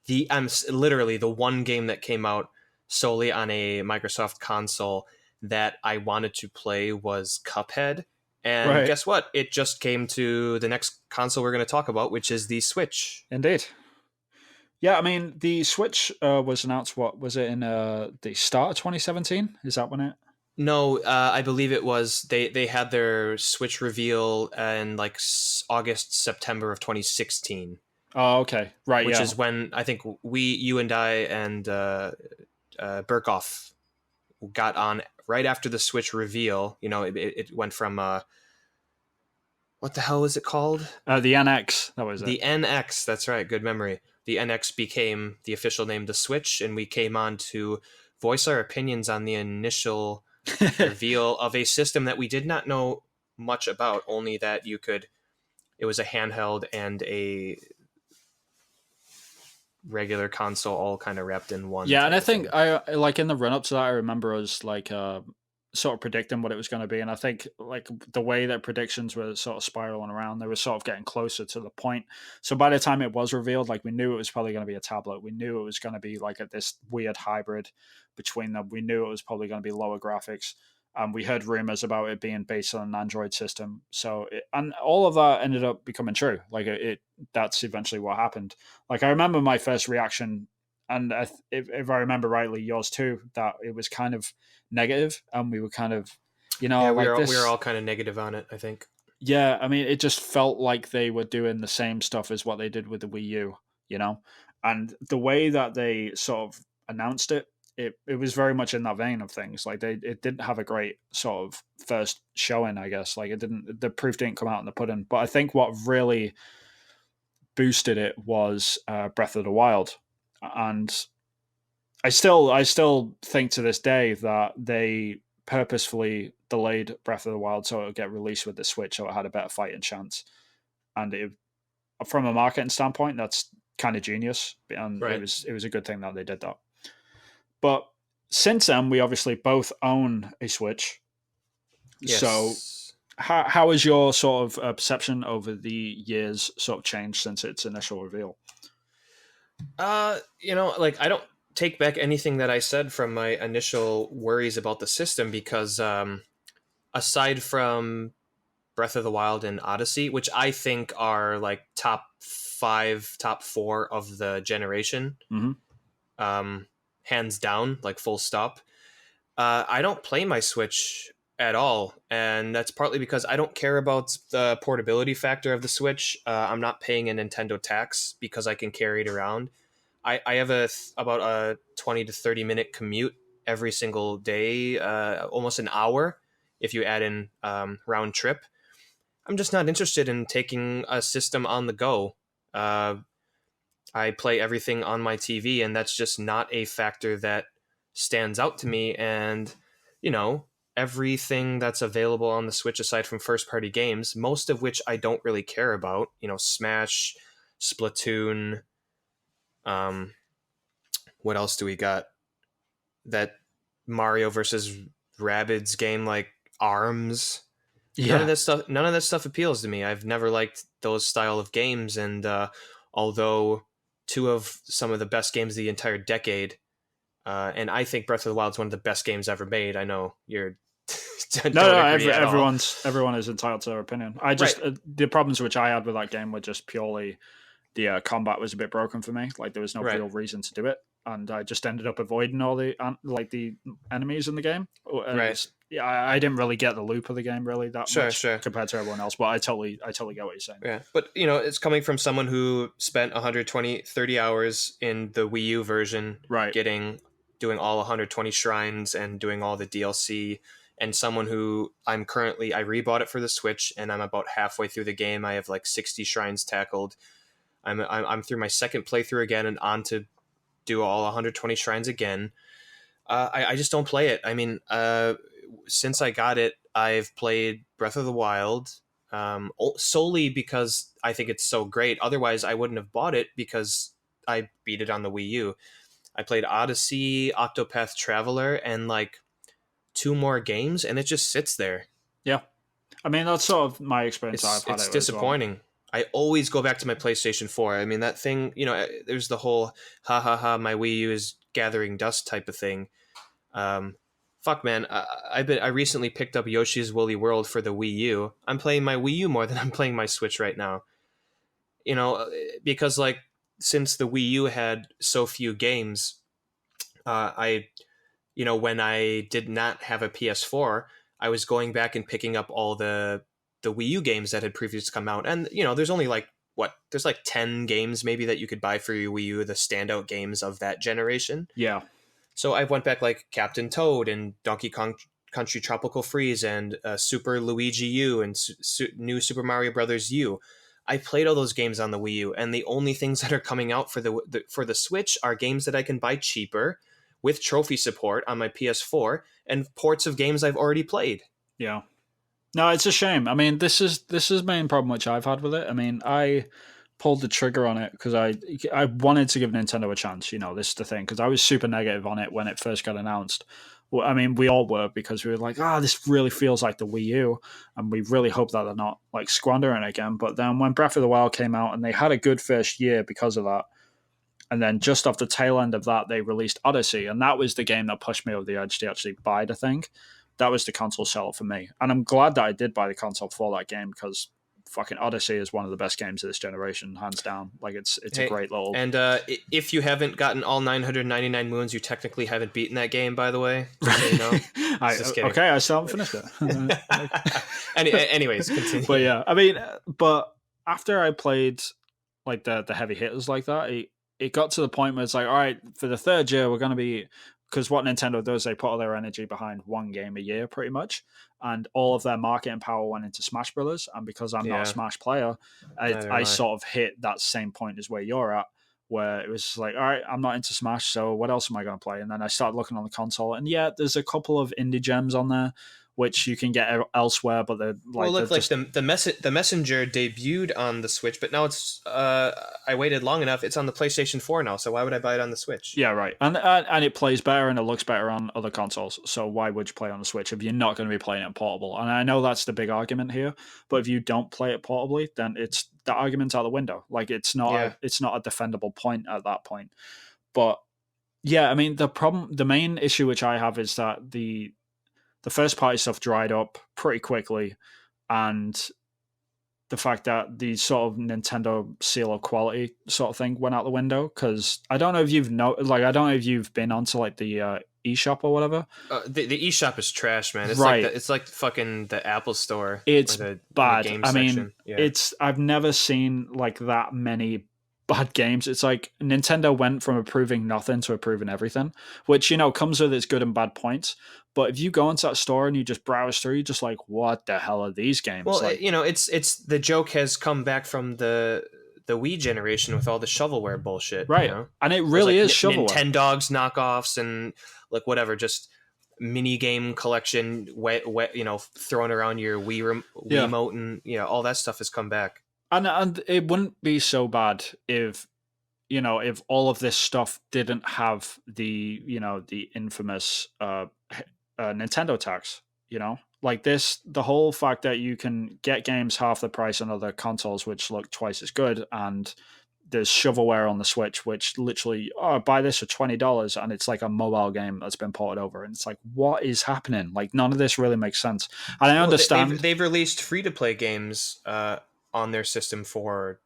literally the one game that came out solely on a Microsoft console that I wanted to play was Cuphead. And guess what? It just came to the next console we're going to talk about, which is the Switch. Indeed. Yeah, I mean, the Switch was announced, what was it, in the start of 2017? Is that when it? No, I believe it was, they had their Switch reveal in like August, September of 2016. Oh, okay. Right, which is when I think you and I and Burkoff got on right after the Switch reveal. You know, it went from... what the hell was it called? The NX. That was it. The NX. That's right. Good memory. The NX became the official name, the Switch, and we came on to voice our opinions on the initial reveal of a system that we did not know much about, only that it was a handheld and a regular console all kind of wrapped in one. Yeah, and I think I like in the run up to that, I remember us like sort of predicting what it was going to be, and I think like the way that predictions were sort of spiraling around, they were sort of getting closer to the point. So by the time it was revealed, like we knew it was probably going to be a tablet. We knew it was going to be like this weird hybrid between them. We knew it was probably going to be lower graphics. We heard rumors about it being based on an Android system. And all of that ended up becoming true. Like that's eventually what happened. Like I remember my first reaction, and if I remember rightly, yours too, that it was kind of negative, and we were kind of, we were all kind of negative on it, I think. Yeah, I mean, it just felt like they were doing the same stuff as what they did with the Wii U, and the way that they sort of announced it, it was very much in that vein of things. Like it didn't have a great sort of first showing, I guess. Like the proof didn't come out in the pudding. But I think what really boosted it was Breath of the Wild, and I still think to this day that they purposefully delayed Breath of the Wild so it would get released with the Switch, so it had a better fighting chance. And from a marketing standpoint, that's kind of genius, and right. it was a good thing that they did that. But since then, we obviously both own a Switch. Yes. So how has your sort of perception over the years sort of changed since its initial reveal? Like I don't take back anything that I said from my initial worries about the system, because aside from Breath of the Wild and Odyssey, which I think are like top 5, top 4 of the generation, hands down, like full stop, I don't play my Switch at all, and that's partly because I don't care about the portability factor of the Switch. I'm not paying a Nintendo tax because I can carry it around. I have about a 20 to 30 minute commute every single day, almost an hour if you add in round trip. I'm just not interested in taking a system on the go. I play everything on my TV, and that's just not a factor that stands out to me. And, everything that's available on the Switch aside from first-party games, most of which I don't really care about, Smash, Splatoon, what else do we got? That Mario versus Rabbids game, like ARMS. Yeah. None of that stuff appeals to me. I've never liked those style of games, and although 2 of some of the best games of the entire decade, and I think Breath of the Wild is one of the best games ever made. I know you're everyone is entitled to their opinion. I just the problems which I had with that game were just purely the combat was a bit broken for me. Like there was no real reason to do it, and I just ended up avoiding all the the enemies in the game. I didn't really get the loop of the game really that much compared to everyone else, but I totally get what you're saying. Yeah, but it's coming from someone who spent 130 hours in the Wii U version, doing all 120 shrines and doing all the DLC, and someone who I rebought it for the Switch, and I'm about halfway through the game. I have like 60 shrines tackled. I'm through my second playthrough again and on to do all 120 shrines again. I just don't play it. I mean, since I got it, I've played Breath of the Wild solely because I think it's so great. Otherwise, I wouldn't have bought it because I beat it on the Wii U. I played Odyssey, Octopath Traveler, and like 2 more games, and it just sits there. Yeah. I mean, that's sort of my experience. It's disappointing. Well. I always go back to my PlayStation 4. I mean, that thing, there's the whole my Wii U is gathering dust type of thing. Fuck, man. I recently picked up Yoshi's Woolly World for the Wii U. I'm playing my Wii U more than I'm playing my Switch right now. Because like since the Wii U had so few games, when I did not have a PS4, I was going back and picking up all the Wii U games that had previously come out. And, there's only there's 10 games maybe that you could buy for your Wii U, the standout games of that generation. Yeah. So I went back like Captain Toad and Donkey Kong Country Tropical Freeze and Super Luigi U and New Super Mario Brothers U. I played all those games on the Wii U, and the only things that are coming out for the Switch are games that I can buy cheaper with trophy support on my PS4 and ports of games I've already played. Yeah. No, it's a shame. I mean, this is the main problem which I've had with it. I mean, I pulled the trigger on it because I wanted to give Nintendo a chance. This is the thing, because I was super negative on it when it first got announced. Well, I mean, we all were, because we were like, this really feels like the Wii U, and we really hope that they're not like squandering it again. But then when Breath of the Wild came out, and they had a good first year because of that, and then just off the tail end of that, they released Odyssey, and that was the game that pushed me over the edge to actually buy the thing. That was the console seller for me, and I'm glad that I did buy the console for that game, because fucking Odyssey is one of the best games of this generation, hands down. Like it's a great little. And if you haven't gotten all 999 moons, you technically haven't beaten that game, by the way. Just so you know. Okay, I still haven't finished it. Anyways, continue. But yeah, I mean, but after I played like the heavy hitters like that, it got to the point where it's like, all right, for the third year, we're going to be, because what Nintendo does, they put all their energy behind one game a year, pretty much, and all of their marketing power went into Smash Brothers. And because I'm not a Smash player, I sort of hit that same point as where you're at, where it was like, all right, I'm not into Smash, so what else am I going to play? And then I started looking on the console, and there's a couple of indie gems on there which you can get elsewhere, but they're like, well, look, like the Messenger debuted on the Switch, but now it's I waited long enough. It's on the PlayStation 4 now, so why would I buy it on the Switch? Yeah, right. And it plays better and it looks better on other consoles. So why would you play on the Switch if you're not going to be playing it portable? And I know that's the big argument here, but if you don't play it portably, then it's the argument's out the window. Like it's not it's not a defendable point at that point. But yeah, I mean the main issue which I have is that the first party stuff dried up pretty quickly, and the fact that the sort of Nintendo seal of quality sort of thing went out the window. Because I don't know if you've I don't know if you've been onto like the eShop or whatever. The eShop is trash, man. It's right. It's like fucking the Apple Store. It's bad. I mean, I've never seen like that many bad games. It's like Nintendo went from approving nothing to approving everything, which comes with its good and bad points. But if you go into that store and you just browse through, you're just like, what the hell are these games? Well, like, it's the joke has come back from the Wii generation with all the shovelware bullshit, right? And it really is shovelware. Nintendogs knockoffs and like whatever, just mini game collection, thrown around your Wii remote, and all that stuff has come back. And it wouldn't be so bad if all of this stuff didn't have the infamous Nintendo tax. Like the whole fact that you can get games half the price on other consoles which look twice as good, and there's shovelware on the Switch which literally buy this for $20 and it's like a mobile game that's been ported over, and it's like, what is happening? Like none of this really makes sense. And I understand they've released free to play games on their system for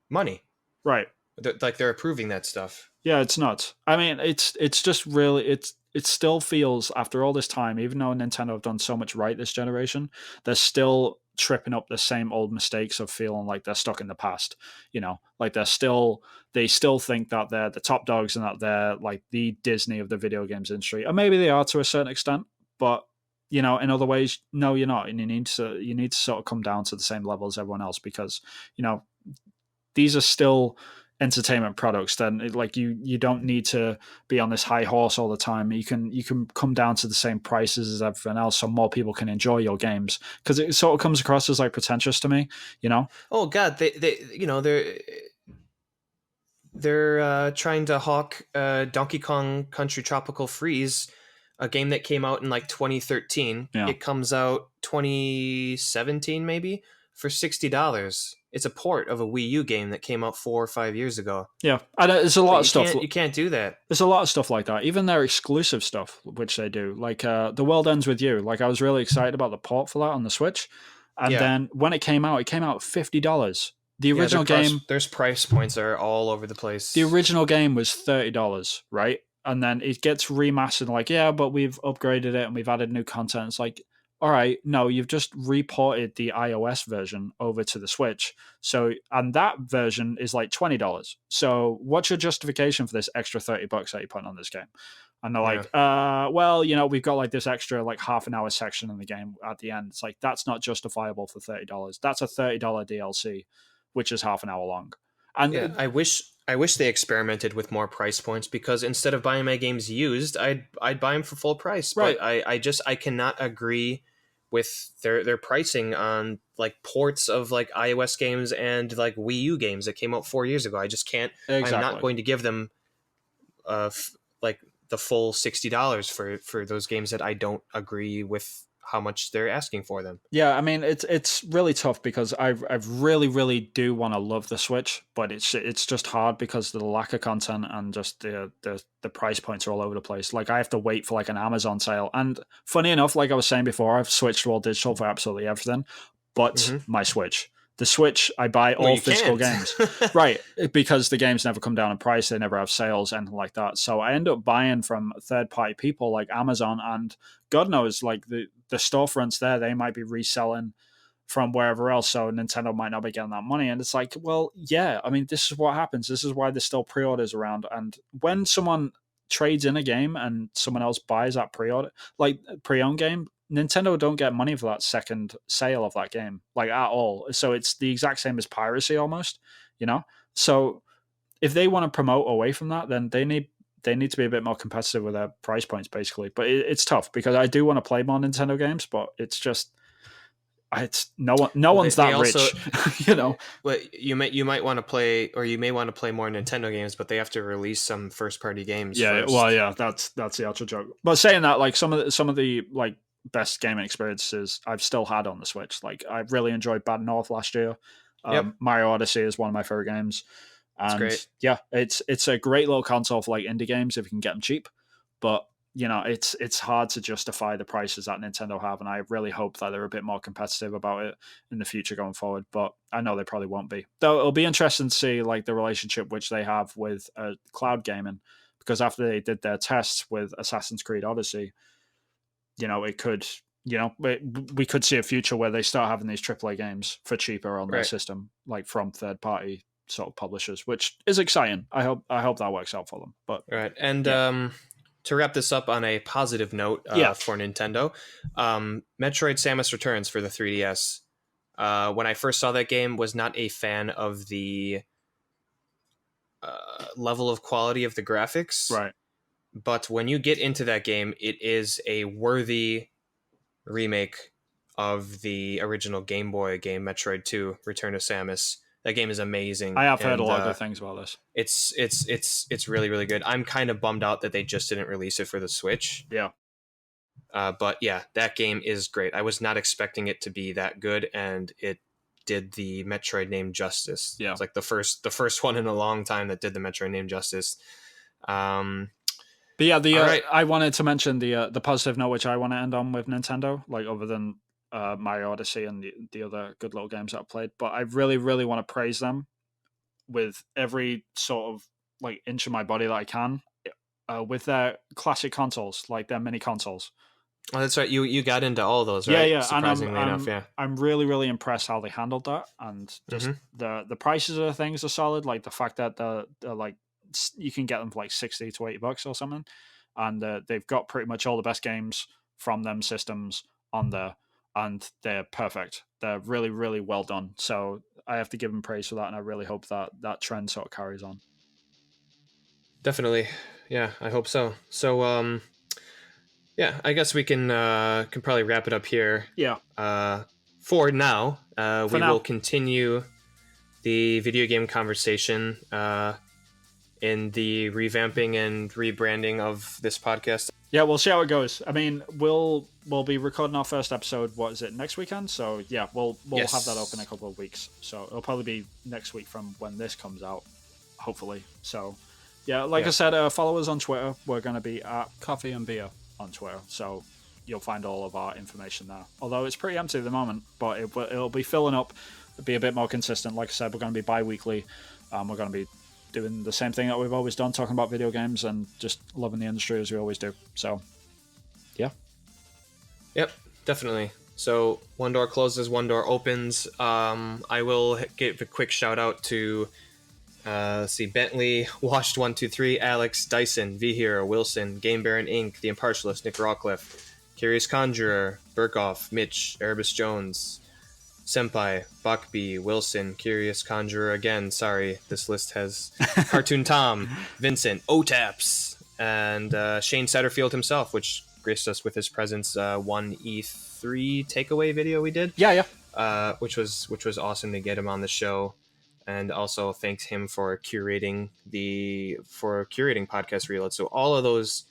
money, right? They're approving that stuff. Yeah, it's nuts. I mean, it's just really it still feels, after all this time, even though Nintendo have done so much right this generation, they're still tripping up the same old mistakes of feeling like they're stuck in the past. Like they still think that they're the top dogs and that they're like the Disney of the video games industry, and maybe they are to a certain extent, but in other ways, no, you're not, and you need to sort of come down to the same level as everyone else, because these are still entertainment products. Then like you don't need to be on this high horse all the time. You can come down to the same prices as everyone else, so more people can enjoy your games, because it sort of comes across as like pretentious to me. Oh god, they're trying to hawk Donkey Kong Country Tropical Freeze, a game that came out in like 2013. It comes out 2017 maybe for $60. It's a port of a Wii U game that came out 4 or 5 years ago. Yeah, and there's a lot of stuff. You can't do that. There's a lot of stuff like that. Even their exclusive stuff, which they do, like The World Ends With You. Like I was really excited about the port for that on the Switch, and then when it came out at $50. The original game, there's price points are all over the place. The original game was $30, right? And then it gets remastered. Like, but we've upgraded it and we've added new content. It's like, all right, no, you've just reported the iOS version over to the Switch. So, and that version is like $20. So what's your justification for this extra $30 that you're putting on this game? And they're like, we've got like this extra like half an hour section in the game at the end. It's like, that's not justifiable for $30. That's a $30 DLC, which is half an hour long. And I wish they experimented with more price points, because instead of buying my games used, I'd buy them for full price. Right. But I cannot agree with their pricing on like ports of like iOS games and like Wii U games that came out 4 years ago. I just can't. Exactly. I'm not going to give them like the full $60 for those games that I don't agree with how much they're asking for them. Yeah, I mean it's really tough because I really do want to love the Switch, but it's just hard because of the lack of content and just the price points are all over the place. Like I have to wait for like an Amazon sale, and funny enough, like I was saying before, I've switched to all digital for absolutely everything, but my Switch. The Switch, I buy all physical games. Right, because the games never come down in price, they never have sales, anything like that. So I end up buying from third-party people like Amazon, and God knows, like the storefronts there, they might be reselling from wherever else, so Nintendo might not be getting that money. And it's like, well, yeah, I mean, this is what happens. This is why there's still pre-orders around. And when someone trades in a game and someone else buys that pre-order, like pre-owned game, Nintendo don't get money for that second sale of that game, like at all. So it's the exact same as piracy almost, you know? So if they want to promote away from that, then they need to be a bit more competitive with their price points, basically. But it's tough because I do want to play more Nintendo games, but it's just no one's that rich, you know. Well, you might want to play, or you may want to play more Nintendo games, but they have to release some first party games. Yeah, first. well, yeah, that's the actual joke. But saying that, like some of the like best gaming experiences I've still had on the Switch. Like I really enjoyed Bad North last year. Mario Odyssey is one of my favorite games. And great. Yeah, it's a great little console for like indie games if you can get them cheap. But you know, it's hard to justify the prices that Nintendo have, and I really hope that they're a bit more competitive about it in the future going forward. But I know they probably won't be. Though it'll be interesting to see like the relationship which they have with cloud gaming, because after they did their tests with Assassin's Creed Odyssey, you know, it could, you know, we could see a future where they start having these AAA games for cheaper on their system, like from third party sort of publishers, which is exciting. I hope that works out for them. But right, and to wrap this up on a positive note for Nintendo, Metroid Samus Returns for the 3DS. When I first saw that game, was not a fan of the level of quality of the graphics. Right. But when you get into that game, it is a worthy remake of the original Game Boy game, Metroid 2: Return of Samus. That game is amazing. I have heard a lot of good things about this. It's really, really good. I'm kind of bummed out that they just didn't release it for the Switch. Yeah. But yeah, that game is great. I was not expecting it to be that good, and it did the Metroid name justice. Yeah. It's like the first one in a long time that did the Metroid name justice. But yeah, I wanted to mention the positive note, which I want to end on with Nintendo, like other than Mario Odyssey and the other good little games that I've played. But I really, really want to praise them with every sort of like inch of my body that I can with their classic consoles, like their mini consoles. Oh, that's right. You got into all of those, right? Yeah. Surprisingly enough, yeah. I'm really, really impressed how they handled that, and just the prices of the things are solid. Like the fact that they're like, you can get them for like $60 to $80 or something, and they've got pretty much all the best games from them systems on there, and they're perfect. They're really, really well done. So I have to give them praise for that, and I really hope that trend sort of carries on. Definitely, yeah, I hope so. So, yeah, I guess we can probably wrap it up here. Yeah. For now, we will continue the video game conversation in the revamping and rebranding of this podcast. Yeah, we'll see how it goes. I mean, we'll be recording our first episode. What is it, next weekend? So yeah, we'll have that up in a couple of weeks. So it'll probably be next week from when this comes out, hopefully. So yeah, I said, follow us on Twitter. We're going to be at Coffee and Beer on Twitter. So you'll find all of our information there. Although it's pretty empty at the moment, but it'll be filling up. It'll be a bit more consistent. Like I said, we're going to be bi-weekly. We're going to be doing the same thing that we've always done, talking about video games and just loving the industry as we always do. So, yeah. Yep, definitely. So, one door closes, one door opens. I will give a quick shout out to Bentley, Washed123, Alex, Dyson, V Hero, Wilson, Game Baron Inc., The Impartialist, Nick Rawcliffe, Curious Conjurer, Burkoff, Mitch, Erebus Jones, Senpai, Buckby, Wilson, Curious Conjurer again. Sorry, this list has Cartoon Tom, Vincent, O-Taps, and Shane Satterfield himself, which graced us with his presence. One E3 takeaway video we did. Yeah. Which was awesome to get him on the show, and also thanks him for curating Podcast Reload. So all of those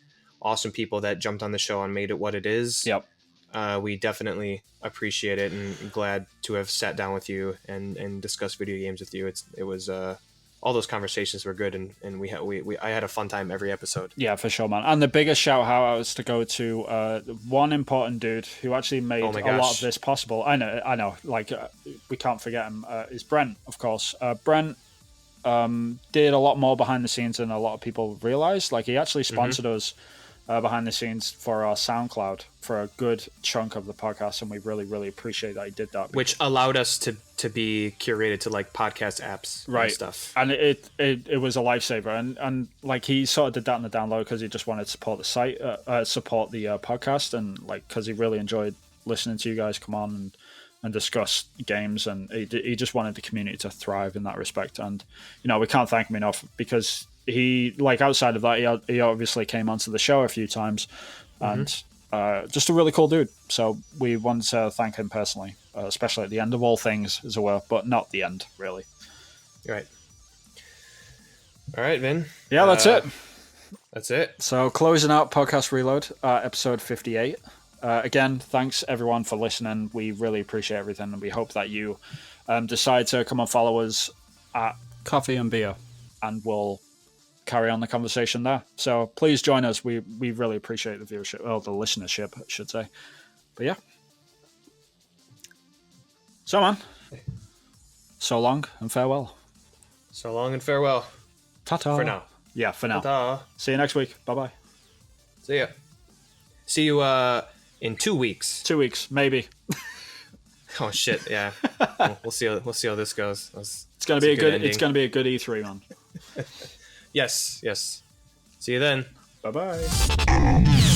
awesome people that jumped on the show and made it what it is. Yep. We definitely appreciate it, and glad to have sat down with you and discussed video games with you. It was all those conversations were good, and I had a fun time every episode. Yeah, for sure, man. And the biggest shout out is to go to one important dude who actually made a lot of this possible. I know. Like, we can't forget him. Is Brent, of course. Brent did a lot more behind the scenes than a lot of people realize. Like, he actually sponsored us behind the scenes for our SoundCloud for a good chunk of the podcast, and we really, really appreciate that he did that. Which allowed us to be curated to like podcast apps and stuff. And it was a lifesaver, and like he sort of did that in the download because he just wanted to support the site, support the podcast, and like because he really enjoyed listening to you guys come on and discuss games, and he just wanted the community to thrive in that respect. And we can't thank him enough, because he, like, outside of that, he obviously came onto the show a few times, and just a really cool dude. So we want to thank him personally, especially at the end of all things, as it were, but not the end, really. Right. All right, Vin. Yeah, that's it. That's it. So closing out Podcast Reload, episode 58. Again, thanks everyone for listening. We really appreciate everything, and we hope that you decide to come and follow us at Coffee and Beer, and we'll carry on the conversation there. So please join us. We really appreciate the viewership, or the listenership, I should say. But yeah. So, man. So long and farewell. So long and farewell. Ta-ta. For now. Yeah, for now. Ta-ta. See you next week. Bye-bye. See ya. See you in 2 weeks. 2 weeks, maybe. Oh shit! Yeah, we'll see. We'll see how this goes. It's gonna be a good. It's gonna be a good E3, man. Yes. See you then. Bye bye.